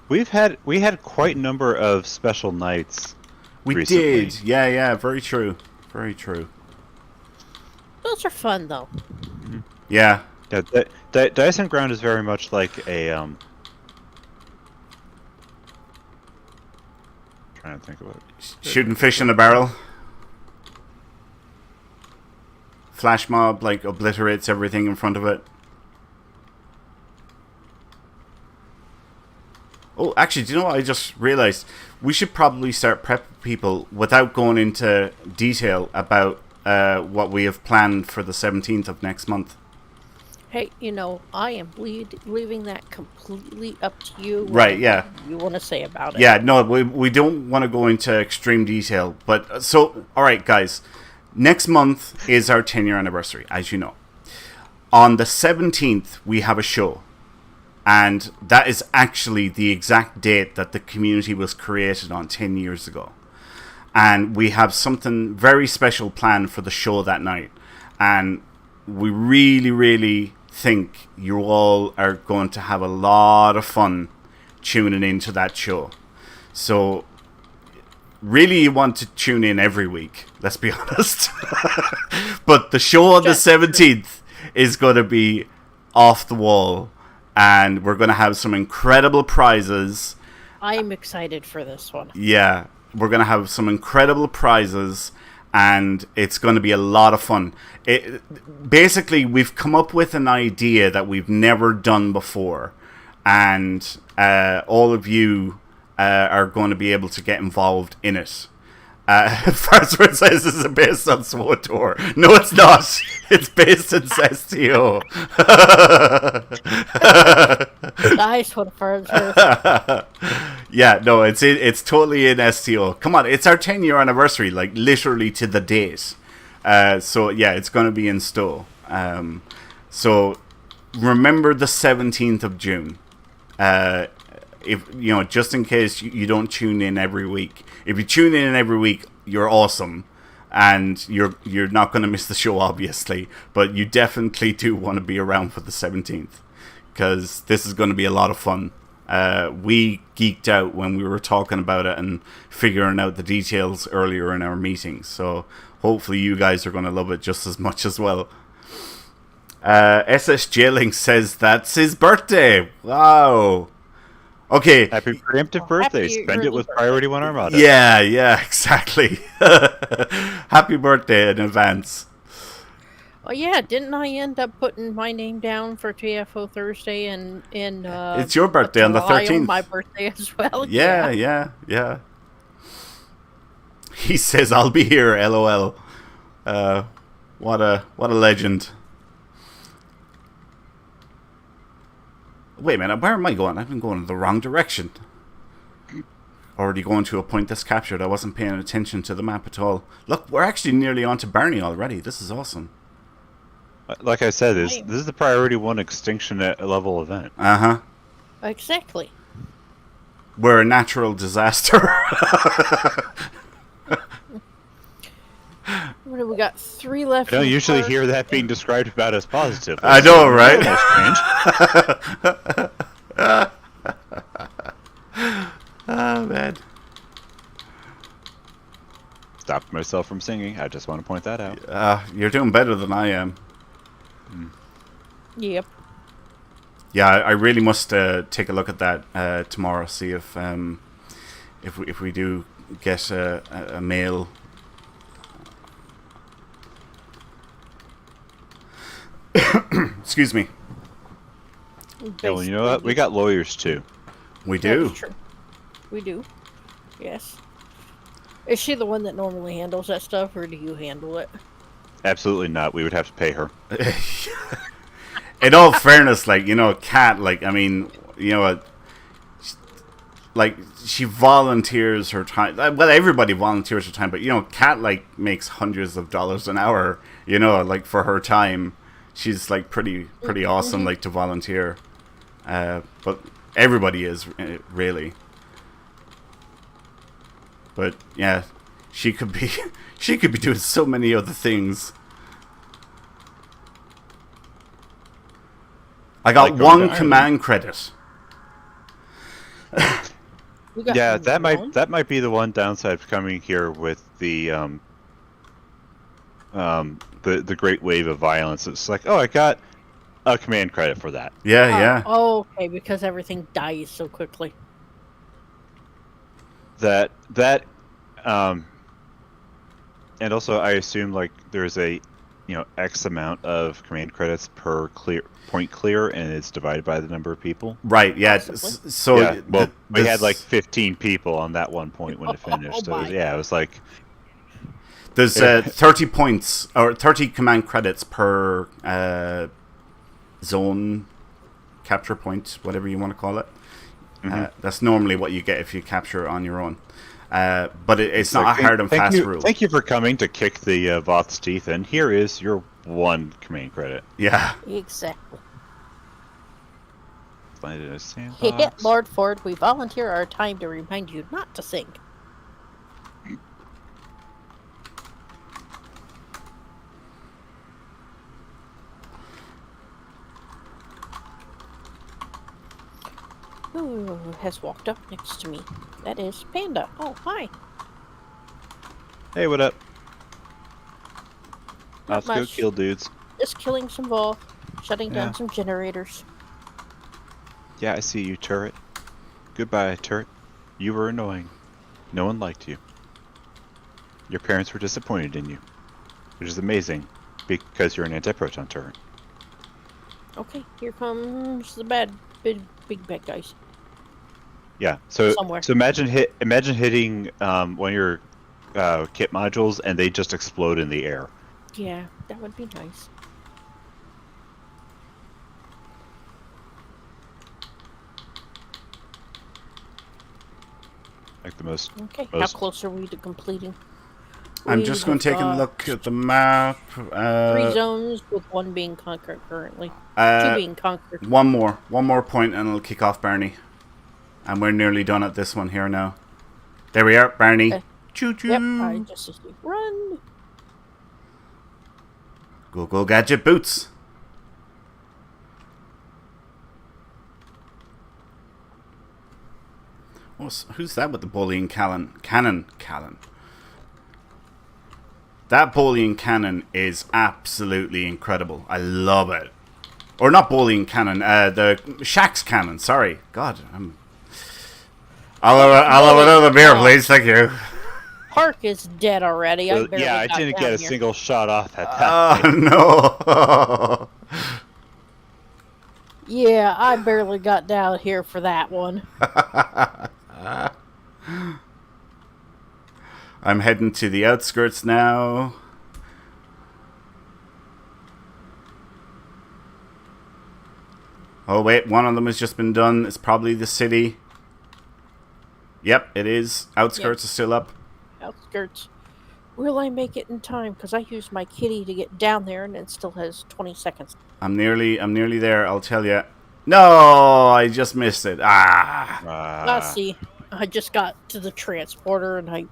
We had quite a number of special nights. We recently. did, yeah, very true, very true. Those are fun, though. Yeah. Dyson Ground is very much like a trying to think of it. Shooting fish in a barrel. Flash mob like obliterates everything in front of it. Oh, actually, do you know what I just realized? We should probably start prepping people without going into detail about what we have planned for the 17th of next month. Hey, I am leaving that completely up to you. Right, yeah. You want to say about it. Yeah, no, we don't want to go into extreme detail. But, so, all right, guys. Next month is our 10-year anniversary, as you know. On the 17th, we have a show. And that is actually the exact date that the community was created on 10 years ago. And we have something very special planned for the show that night. And we really, really think you all are going to have a lot of fun tuning into that show. So, really you want to tune in every week, let's be honest. But the show on the 17th is going to be off the wall. And we're going to have some incredible prizes. I'm excited for this one. Yeah, we're going to have some incredible prizes, and it's going to be a lot of fun. Basically, we've come up with an idea that we've never done before, and all of you are going to be able to get involved in it. Farnsworth says this is based on SWOTOR. No, it's not. It's based in STO. Nice one, Farnsworth. Yeah, no, it's totally in STO. Come on, it's our 10-year anniversary, like literally to the date. So yeah, it's going to be in STO. So remember the 17th of June. if just in case you don't tune in every week. If you tune in every week, you're awesome, and you're not going to miss the show, obviously. But you definitely do want to be around for the 17th, because this is going to be a lot of fun. We geeked out when we were talking about it and figuring out the details earlier in our meetings. So hopefully you guys are going to love it just as much as well. SS Jailing says that's his birthday. Wow. Okay. Happy preemptive birthday. Spend it with Priority 1 Armada. Yeah, exactly. Happy birthday in advance. Oh yeah, didn't I end up putting my name down for TFO Thursday and in it's your birthday on the 13th. My birthday as well. Yeah. He says I'll be here, LOL. What a legend. Wait a minute, where am I going? I've been going in the wrong direction. Already going to a point that's captured. I wasn't paying attention to the map at all. Look, we're actually nearly on to Barney already. This is awesome. Like I said, this is the Priority 1 extinction level event. Uh-huh. Exactly. We're a natural disaster. What do we got? 3 left. I don't usually hear that being described about as positive. I know, right? Oh, man. Stopped myself from singing. I just want to point that out. You're doing better than I am. Yep. Yeah, I really must take a look at that tomorrow. See if we do get a mail. Excuse me. Yeah, well, you know what? We got lawyers too. We do. That's true. We do. Yes. Is she the one that normally handles that stuff, or do you handle it? Absolutely not. We would have to pay her. In all fairness, Kat, she volunteers her time. Well, everybody volunteers her time, but Kat makes hundreds of dollars an hour. For her time, she's pretty awesome. To volunteer, but everybody is really. But yeah, she could be doing so many other things. I got one command credit. Yeah, that might be the one downside of coming here with the great wave of violence. It's like, oh, I got a command credit for that. Yeah. Oh, okay, because everything dies so quickly. And also I assume there's a X amount of command credits per point clear, and it's divided by the number of people. Right. Yeah. So yeah, well, we had 15 people on that one point when it finished. So it was like there's 30 points or 30 command credits per zone capture point, whatever you want to call it. That's normally what you get if you capture on your own. But it's not a hard and fast rule. Thank you for coming to kick the Voth's teeth in. Here is your one command credit. Yeah. Exactly. Hey, Lord Ford, we volunteer our time to remind you not to sing. Who has walked up next to me? That is Panda. Oh, hi. Hey, what up? Not Let's go much. kill dudes. Just killing some Vol, shutting down some generators. Yeah, I see you, turret. Goodbye, turret. You were annoying. No one liked you. Your parents were disappointed in you. Which is amazing, because you're an anti-proton turret. Okay, here comes the big bad guys. Yeah, so Somewhere. so imagine hitting one of your kit modules and they just explode in the air. Yeah, that would be nice. Like the most. Okay, how close are we to completing? I'm just going to take a look at the map. 3 zones with 1 being conquered currently. 2 being conquered. One more point and it'll kick off Barney. And we're nearly done at this one here now. There we are, Barney. Choo-choo. Yep, I just run. Go, gadget boots. Who's that with the bullying cannon? Cannon. That bullying cannon is absolutely incredible. I love it. Or not bullying cannon, the Shax cannon. Sorry. God, I'll have another beer, please. Thank you. Park is dead already. I didn't get a single shot off at that. No. Yeah, I barely got down here for that one. I'm heading to the outskirts now. Oh wait, one of them has just been done. It's probably the city. Yep, it is. Outskirts are still up. Outskirts. Will I make it in time? Because I used my kitty to get down there and it still has 20 seconds. I'm nearly there, I'll tell you. No, I just missed it. Let's see. I just got to the transporter and I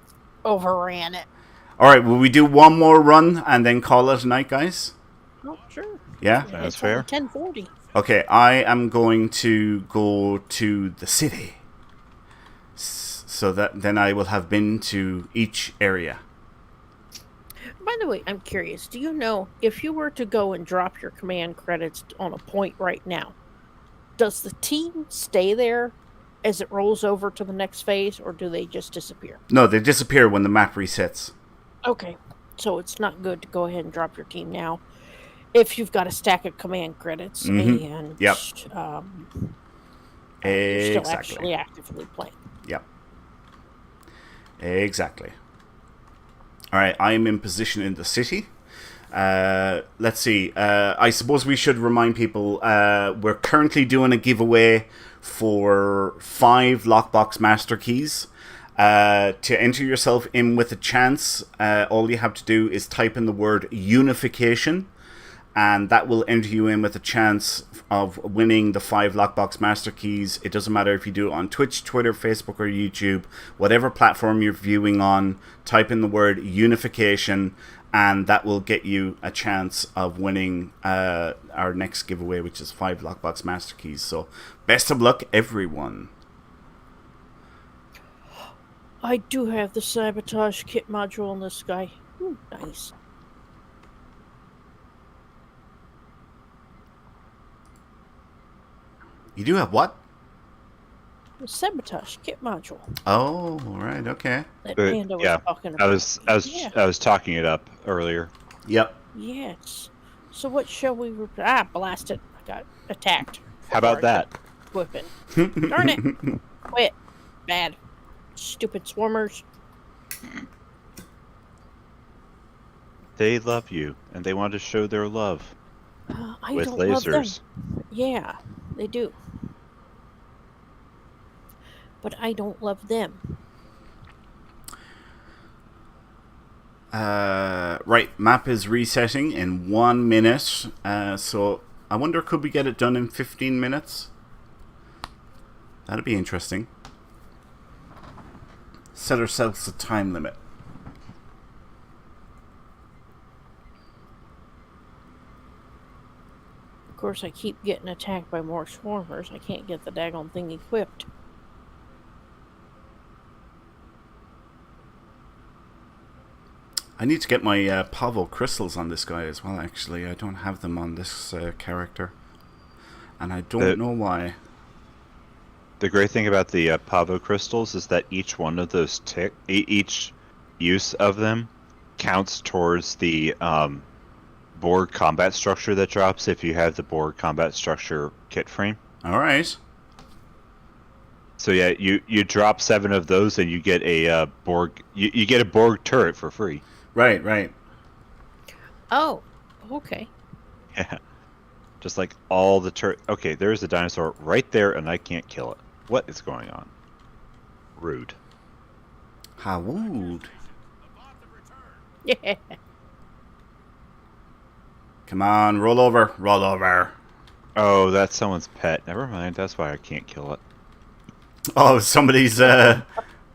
overran it. Alright, will we do one more run and then call it a night, guys? Oh, sure. Yeah? That's fair. 10:40. Okay, I am going to go to the city. So that then I will have been to each area. By the way, I'm curious. Do you know if you were to go and drop your command credits on a point right now, does the team stay there as it rolls over to the next phase, or do they just disappear? No, they disappear when the map resets. Okay, so it's not good to go ahead and drop your team now if you've got a stack of command credits and Yep. you're still actually actively playing. Yep. Exactly. All right, I am in position in the city. Let's see. I suppose we should remind people we're currently doing a giveaway for 5 lockbox master keys. To enter yourself in with a chance, all you have to do is type in the word unification, and that will enter you in with a chance of winning the 5 lockbox master keys. It doesn't matter if you do it on Twitch, Twitter, Facebook, or YouTube. Whatever platform you're viewing on, type in the word unification, and that will get you a chance of winning our next giveaway, which is 5 lockbox master keys. So best of luck, everyone. I do have the sabotage kit module on this guy. Ooh, nice. You do have what? The sabotage kit module. Oh, right, okay. That Panda was talking about. I was talking it up earlier. Yep. Yes. So what shall we... blasted. I got attacked. How about that? Whipping. Darn it. Quit. Bad. Stupid swarmers. They love you, and they want to show their love with don't lasers. love them. Yeah, they do. But I don't love them. Right, map is resetting in 1 minute. So I wonder, could we get it done in 15 minutes? That'd be interesting. Set ourselves a time limit. Of course, I keep getting attacked by more swarmers. I can't get the daggone thing equipped. I need to get my Pavo crystals on this guy as well, actually. I don't have them on this character. And I don't know why. The great thing about the Pavo crystals is that each one of those each use of them counts towards the Borg combat structure that drops if you have the Borg combat structure kit frame. All right. So yeah, you drop 7 of those and you get a Borg. You get a Borg turret for free. Right. Oh, okay. Yeah. Just like all the turret. Okay, there's a dinosaur right there, and I can't kill it. What is going on? Rude. How rude. Yeah. Come on, roll over. Roll over. Oh, that's someone's pet. Never mind. That's why I can't kill it. Oh, somebody's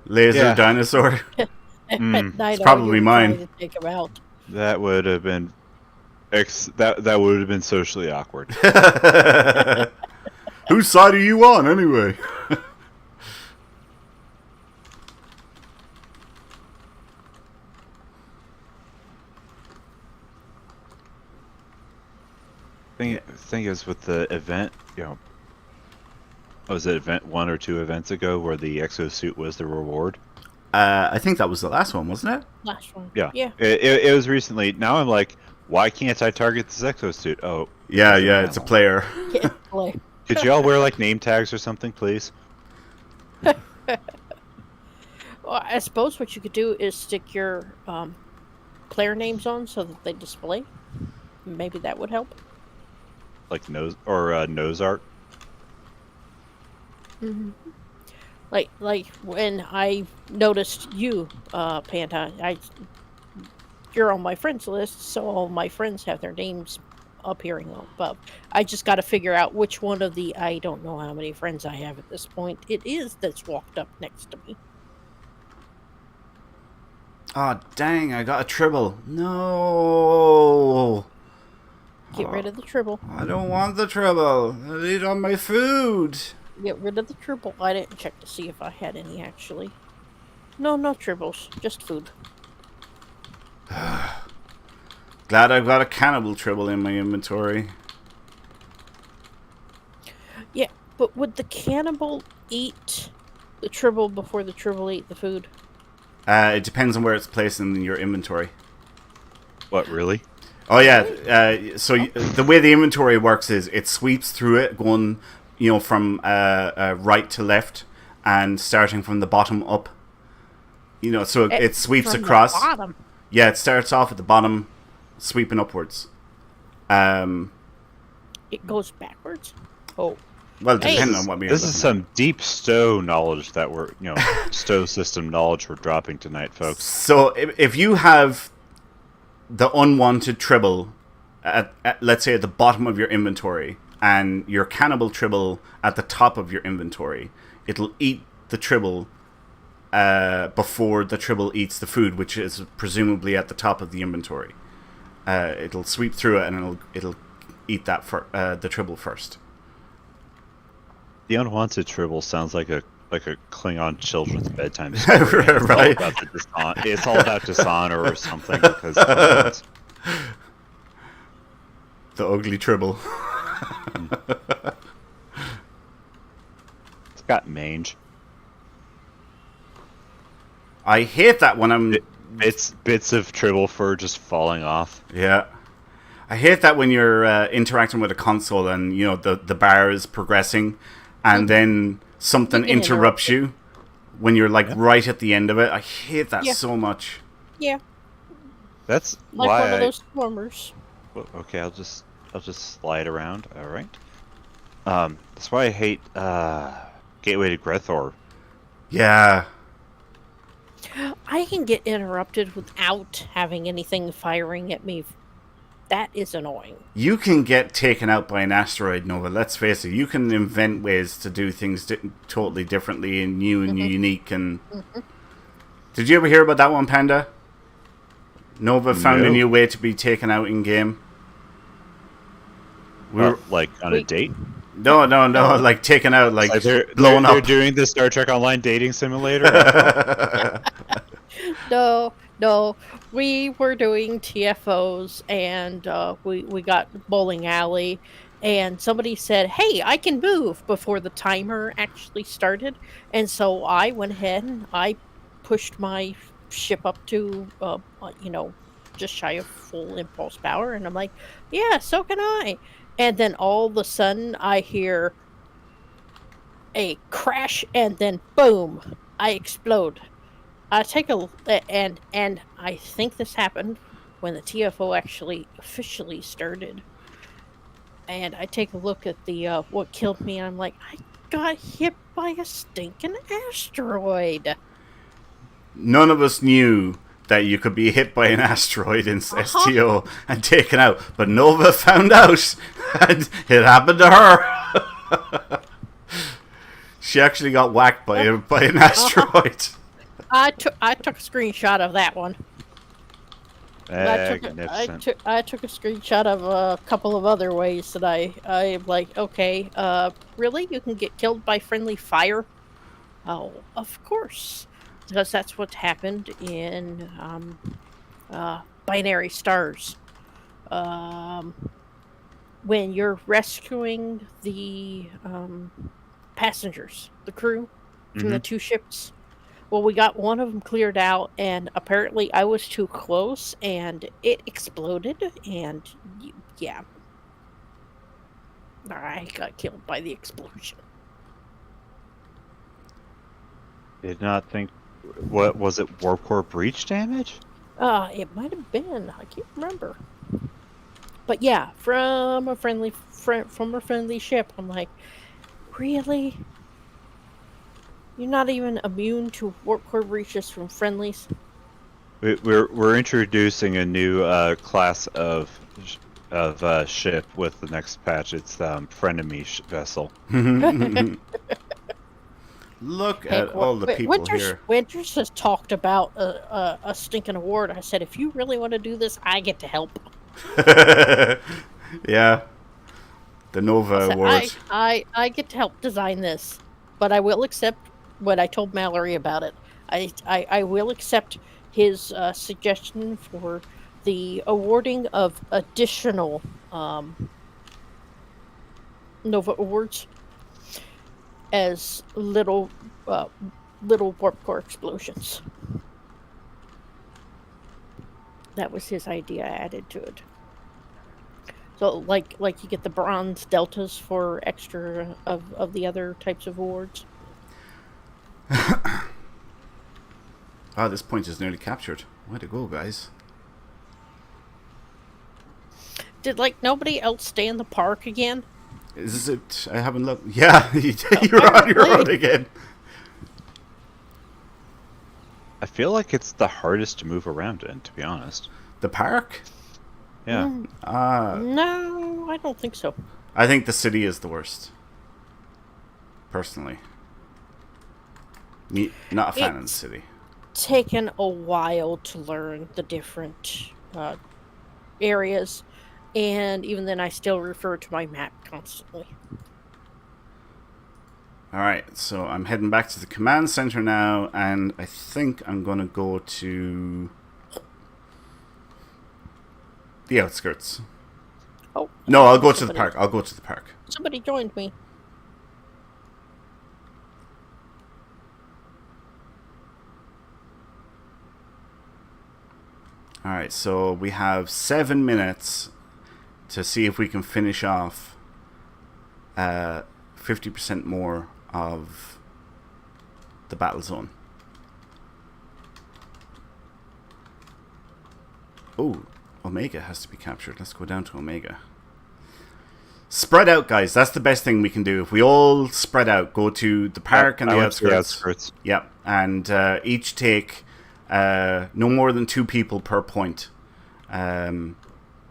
laser dinosaur. At night, It's probably you're mine. trying to take him out. That would have been that would have been socially awkward. Whose side are you on, anyway? Thing is, with the event, was it event 1 or 2 events ago where the exosuit was the reward? I think that was the last one, wasn't it? Last one. Yeah. Yeah. It was recently. Now I'm like, why can't I target this exosuit? Oh. Yeah, it's a player. Yeah, play. Could y'all wear like name tags or something, please? Well, I suppose what you could do is stick your player names on so that they display. Maybe that would help. Like nose art. Mm-hmm. Like when I noticed you, Panta, you're on my friends list, so all my friends have their names appearing above. I just got to figure out which one of the I don't know how many friends I have at this point it is that's walked up next to me. Oh, dang, I got a tribble. No. Get rid of the tribble. I don't want the tribble. I eat on my food. Get rid of the tribble. I didn't check to see if I had any, actually. No tribbles. Just food. Glad I've got a cannibal tribble in my inventory. Yeah, but would the cannibal eat the tribble before the tribble ate the food? It depends on where it's placed in your inventory. What, really? Oh, yeah. The way the inventory works is it sweeps through it, going, from right to left and starting from the bottom up. So it sweeps from across. The bottom. Yeah, it starts off at the bottom, sweeping upwards. It goes backwards? Oh. Well, depending on what we. This is some deep stow knowledge that we're, stow system knowledge we're dropping tonight, folks. So if you have the unwanted tribble at let's say at the bottom of your inventory and your cannibal tribble at the top of your inventory, it'll eat the tribble before the tribble eats the food, which is presumably at the top of the inventory. It'll sweep through it and it'll eat that the tribble first. The unwanted tribble sounds like a Klingon children's bedtime story. Right. It's all about dishonor or something because the ugly tribble. It's got mange. I hate that when I'm bits of tribble fur just falling off. Yeah. I hate that when you're interacting with a console and the bar is progressing and then something interrupts you when you're right at the end of it. I hate that so much. Yeah. That's like why one of those swarmers. Okay, I'll just slide around. All right. That's why I hate Gateway to Grethor. Yeah. I can get interrupted without having anything firing at me. That is annoying. You can get taken out by an asteroid, Nova. Let's face it. You can invent ways to do things totally differently and new and unique. And did you ever hear about that one, Panda? Nova found a new way to be taken out in game. Like on a date? No. Like taken out, like blown up. They're doing the Star Trek Online dating simulator. No. We were doing TFOs and we got bowling alley and somebody said, "Hey, I can move," before the timer actually started. And so I went ahead and I pushed my ship up to, just shy of full impulse power. And I'm like, yeah, so can I. And then all of a sudden I hear a crash and then boom, I explode. I take a and I think this happened when the TFO actually officially started. And I take a look at the what killed me, and I'm like, I got hit by a stinking asteroid. None of us knew that you could be hit by an asteroid in STO and taken out, but Nova found out, and it happened to her. She actually got whacked by an asteroid. I took a screenshot of that one. Magnificent. I took a screenshot of a couple of other ways that I'm like, okay, really? You can get killed by friendly fire? Oh, of course. Because that's what happened in Binary Stars. When you're rescuing the passengers, the crew from the two ships. Well, we got one of them cleared out, and apparently I was too close, and it exploded, and yeah. I got killed by the explosion. Did not think... What was it? Warp core breach damage? It might have been. I can't remember. But yeah, from a friendly ship. I'm like, really? You're not even immune to warp core breaches from friendlies? We're introducing a new class of ship with the next patch. It's frenemy vessel. Look at all the people here. Winters has talked about a stinking award. I said, if you really want to do this, I get to help. Yeah. The Nova Award. I get to help design this, but I will accept what I told Mallory about it. I will accept his suggestion for the awarding of additional Nova Awards as little warp core explosions. That was his idea added to it. So like you get the bronze deltas for extra of the other types of awards. This point is nearly captured. Way to go, guys. Did nobody else stay in the park again? Is it? I haven't looked. Yeah, you're on your own again. I feel like it's the hardest to move around in, to be honest. The park? Yeah. No, I don't think so. I think the city is the worst. Personally. Not a fan of the city. Taken a while to learn the different areas, and even then I still refer to my map constantly. Alright, so I'm heading back to the command center now, and I think I'm going to go to the outskirts. Oh. No, I'll go to the park. Somebody joined me. Alright, so we have 7 minutes to see if we can finish off 50% more of the battle zone. Oh, Omega has to be captured. Let's go down to Omega. Spread out, guys. That's the best thing we can do. If we all spread out, go to the park and the outskirts. Yep, and each take no more than 2 people per point. And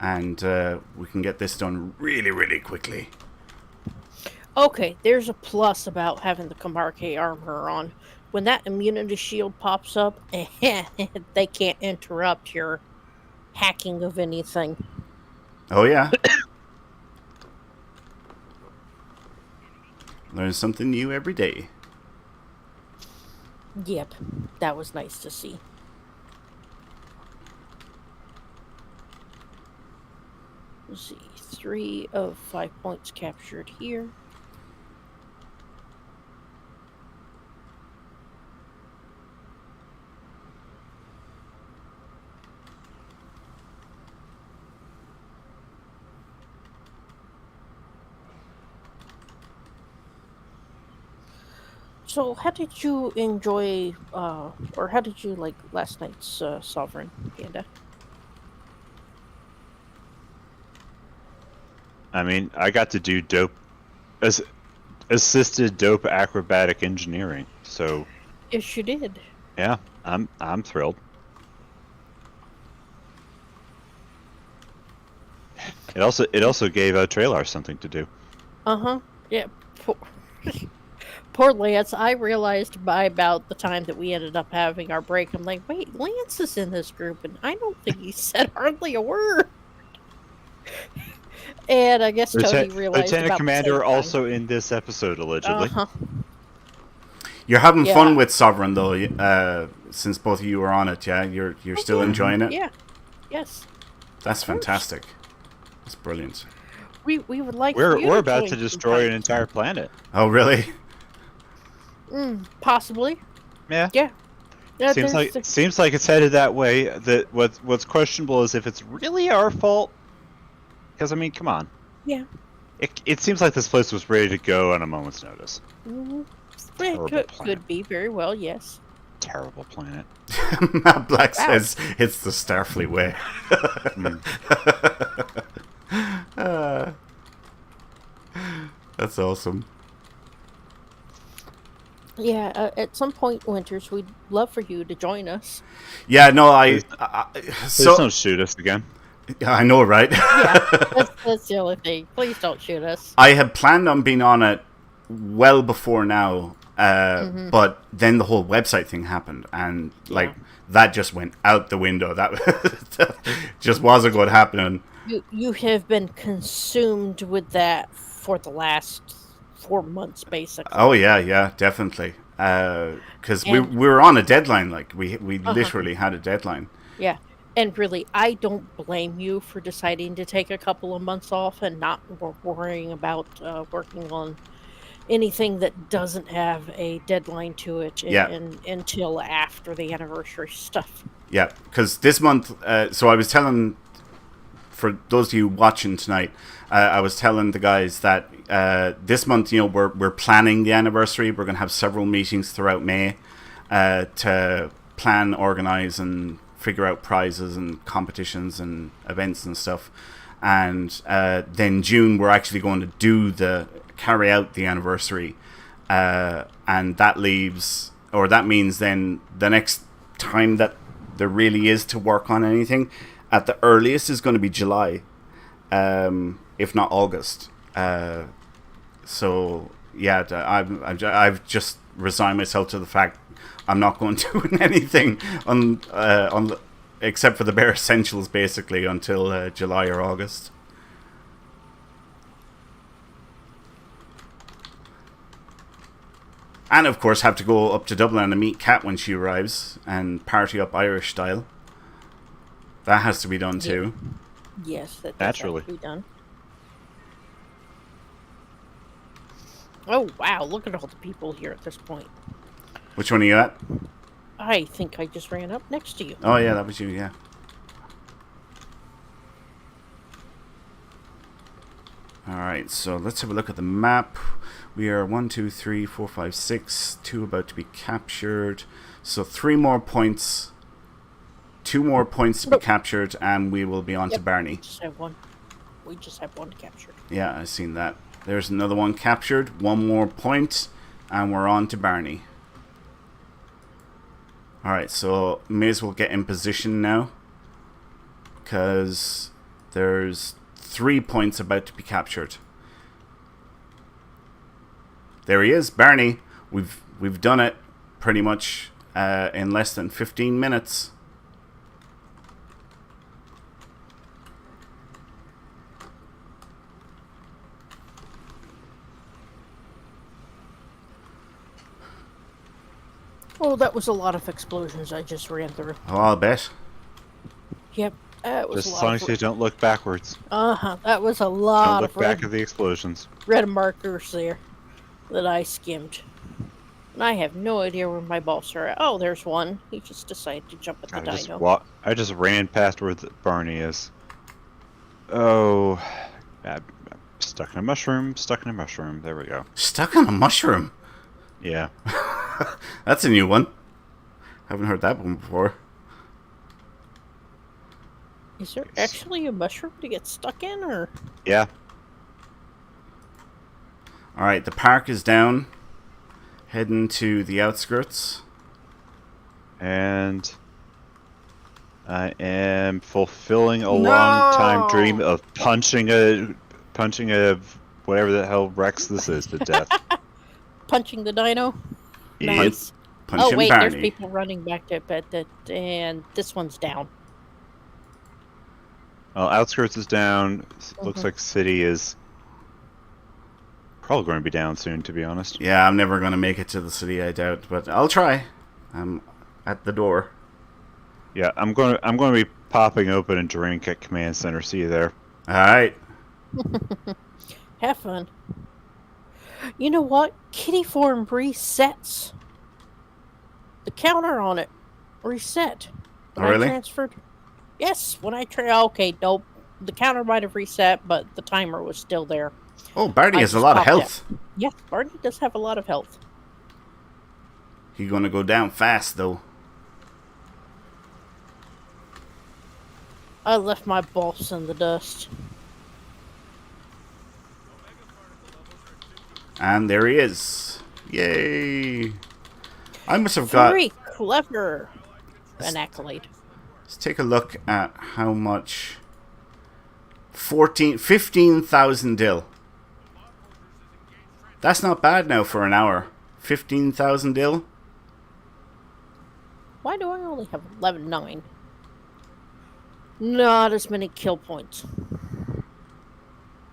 we can get this done really, really quickly. Okay, there's a plus about having the Camargue armor on. When that immunity shield pops up, they can't interrupt your hacking of anything. Oh, yeah. Learn something new every day. Yep, that was nice to see. Let's see, 3 of 5 points captured here. So, how did you enjoy, or how did you like last night's Sovereign, Panda? I mean, I got to do assisted dope acrobatic engineering. So, yes, you did. Yeah, I'm thrilled. It also gave Trailar something to do. Yeah. Poor Lance. I realized by about the time that we ended up having our break, I'm like, wait, Lance is in this group, and I don't think he said hardly a word. And I guess Tony realized Lieutenant about Commander the same also in this episode, allegedly. Uh-huh. You're having Yeah. fun with Sovereign, though, since both of you are on it, yeah? You're still enjoying it? Yeah. Yes. That's fantastic. That's brilliant. We would like for you We're about to join destroy an sometime. entire planet. Oh, really? Possibly. Yeah. Yeah. Yeah, Seems there's like it's headed that way. That what's questionable is if it's really our fault. Because I mean, come on. Yeah. It seems like this place was ready to go on a moment's notice. Mhm. Terrible It planet. could be very well, yes. Terrible planet. Matt Black Wow. says it's the Starfleet way. That's awesome. Yeah, at some point, Winters, we'd love for you to join us. Yeah, no, Please don't shoot us again. I know, right? Yeah, that's the only thing. Please don't shoot us. I had planned on being on it well before now, but then the whole website thing happened, and like that just went out the window. That just wasn't going to happen. You have been consumed with that for the last 4 months, basically. Oh yeah, definitely. Because we were on a deadline. Like we literally had a deadline. Yeah. And really, I don't blame you for deciding to take a couple of months off and not worrying about working on anything that doesn't have a deadline to it until after the anniversary stuff. Yeah, because this month, so I was telling, for those of you watching tonight, I was telling the guys that this month, we're planning the anniversary. We're going to have several meetings throughout May to plan, organize, and figure out prizes and competitions and events and stuff. And then June, we're actually going to carry out the anniversary. And that means then the next time that there really is to work on anything, at the earliest, is going to be July, if not August. So yeah, I've just resigned myself to the fact I'm not going to do anything on except for the bare essentials, basically, until July or August. And of course, have to go up to Dublin and meet Kat when she arrives and party up Irish style. That has to be done too. Yes, that does Naturally. have to be done. Oh wow! Look at all the people here at this point. Which one are you at? I think I just ran up next to you. Oh yeah, that was you. Yeah. All right, so let's have a look at the map. We are 1, 2, 3, 4, 5, 6. 2 about to be captured. So 3 more points. 2 more points to be captured, and we will be on to Barney. Just have one. We just have one captured. Yeah, I've seen that. There's another one captured. 1 more point, and we're on to Barney. Alright, so may as well get in position now, because there's 3 points about to be captured. There he is, Barney. We've done it pretty much in less than 15 minutes. Oh, that was a lot of explosions I just ran through. Oh, I'll bet. Yep, that was Just a as lot long of as you don't look backwards. that was a Don't lot look of back at the explosions. red markers there that I skimmed. And I have no idea where my balls are at. Oh, there's one. He just decided to jump at the dino. I just ran past where Barney is. Oh, I'm stuck in a mushroom. Stuck in a mushroom. There we go. Stuck on a mushroom? Yeah. That's a new one. Haven't heard that one before. Is there actually a mushroom to get stuck in, or? Yeah. Alright, the park is down. Heading to the outskirts. And I am fulfilling a long time dream of punching a whatever the hell Rex this is to death. punching the dino. Yeah. Nice. Punch him, Wait, Barney. there's people running back to it, and this one's down. Well, outskirts is down. Looks like city is probably going to be down soon, to be honest. Yeah, I'm never going to make it to the city, I doubt, but I'll try. I'm at the door. Yeah, I'm going to be popping open a drink at Command Center. See you there. All right. Have fun. You know what? Kitty form resets. The counter on it reset. When Oh, really? I transferred. Yes, when I okay, nope. The counter might have reset, but the timer was still there. Oh, Barney I has a just lot of popped health. Yes, Barney does have a lot of health. He's going to go down fast, though. I left my boss in the dust. And there he is. Yay. I must have got... Very clever. An accolade. Let's take a look at how much... 15,000 dill. That's not bad now for an hour. 15,000 dill. Why do I only have 11.9? Not as many kill points.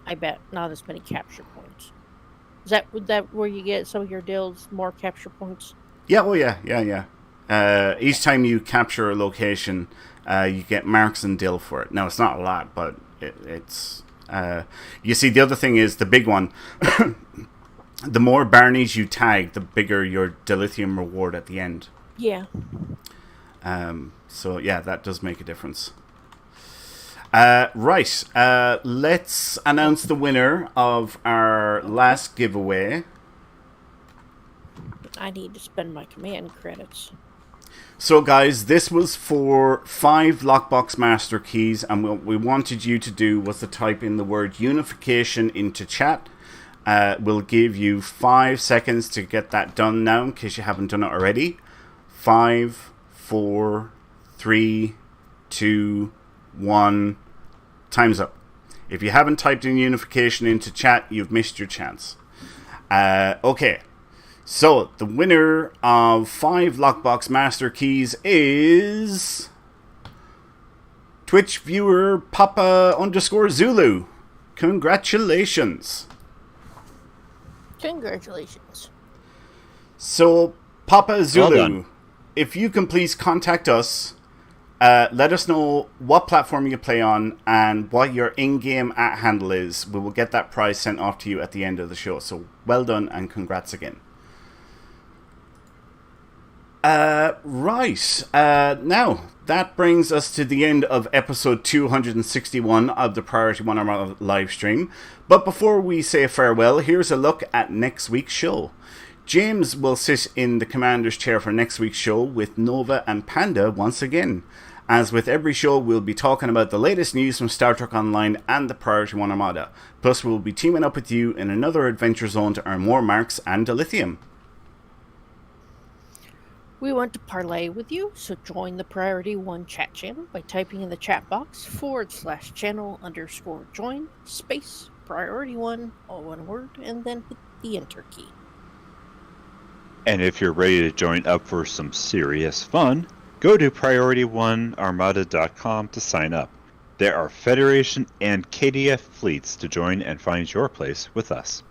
I bet not as many capture points. Is that where you get some of your deals? More capture points? Yeah, oh yeah. Each time you capture a location, you get marks and dill for it. Now, it's not a lot, but it's... you see, the other thing is, the big one, the more Barneys you tag, the bigger your dilithium reward at the end. Yeah. So, yeah, that does make a difference. Right, let's announce the winner of our last giveaway. I need to spend my command credits. So, guys, this was for 5 Lockbox Master Keys, and what we wanted you to do was to type in the word unification into chat. We'll give you 5 seconds to get that done now, in case you haven't done it already. 5, 4, 3, 2, 1... Time's up. If you haven't typed in unification into chat, you've missed your chance. Okay. So, the winner of 5 Lockbox Master Keys is... Twitch viewer Papa_Zulu. Congratulations. Congratulations. So, Papa Zulu, Well done. if you can please contact us, let us know what platform you play on and what your in-game @handle is. We will get that prize sent off to you at the end of the show. So, well done and congrats again. Right. Now, that brings us to the end of episode 261 of the Priority 1 Armada live stream. But before we say farewell, here's a look at next week's show. James will sit in the commander's chair for next week's show with Nova and Panda once again. As with every show, we'll be talking about the latest news from Star Trek Online and the Priority 1 Armada. Plus, we'll be teaming up with you in another adventure zone to earn more marks and dilithium. We want to parlay with you, so join the Priority 1 chat channel by typing in the chat box /channel_join space Priority 1, all one word, and then hit the enter key. And if you're ready to join up for some serious fun, go to PriorityOneArmada.com to sign up. There are Federation and KDF fleets to join and find your place with us.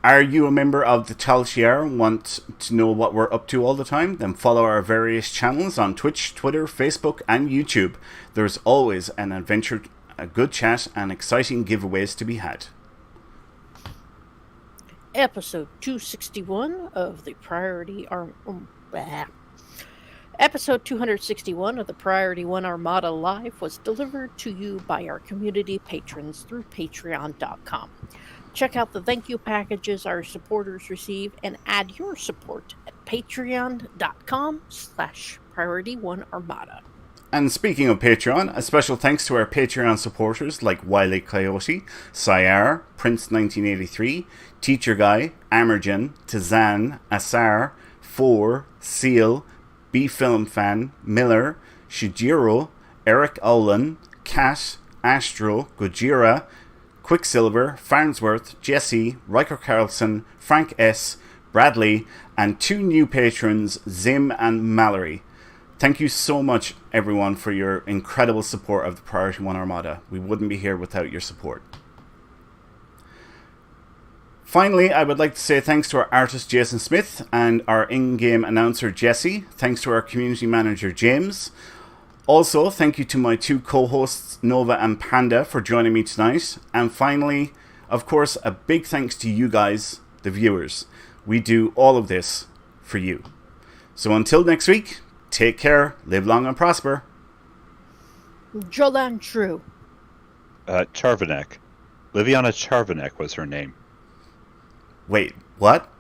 Are you a member of the Tal Shiar and want to know what we're up to all the time? Then follow our various channels on Twitch, Twitter, Facebook, and YouTube. There's always an adventure, a good chat, and exciting giveaways to be had. Episode 261 of the Episode 261 of the Priority 1 Armada Live was delivered to you by our community patrons through patreon.com. Check out the thank you packages our supporters receive and add your support at patreon.com/Priority1Armada. And speaking of Patreon, a special thanks to our Patreon supporters like Wiley Coyote, Sayar, Prince1983, Teacher Guy, Amergen, Tazan, Asar, 4, Seal, B-Film Fan, Miller, Shijiro, Eric Olin, Cat, Astro, Gojira, Quicksilver, Farnsworth, Jesse, Riker Carlson, Frank S., Bradley, and 2 new patrons, Zim and Mallory. Thank you so much, everyone, for your incredible support of the Priority 1 Armada. We wouldn't be here without your support. Finally, I would like to say thanks to our artist Jason Smith and our in-game announcer Jesse. Thanks to our community manager James. Also, thank you to my 2 co-hosts Nova and Panda for joining me tonight. And finally, of course, a big thanks to you guys, the viewers. We do all of this for you. So until next week, take care, live long and prosper. Jolan True. Charvanek. Liviana Charvanek was her name. Wait, what?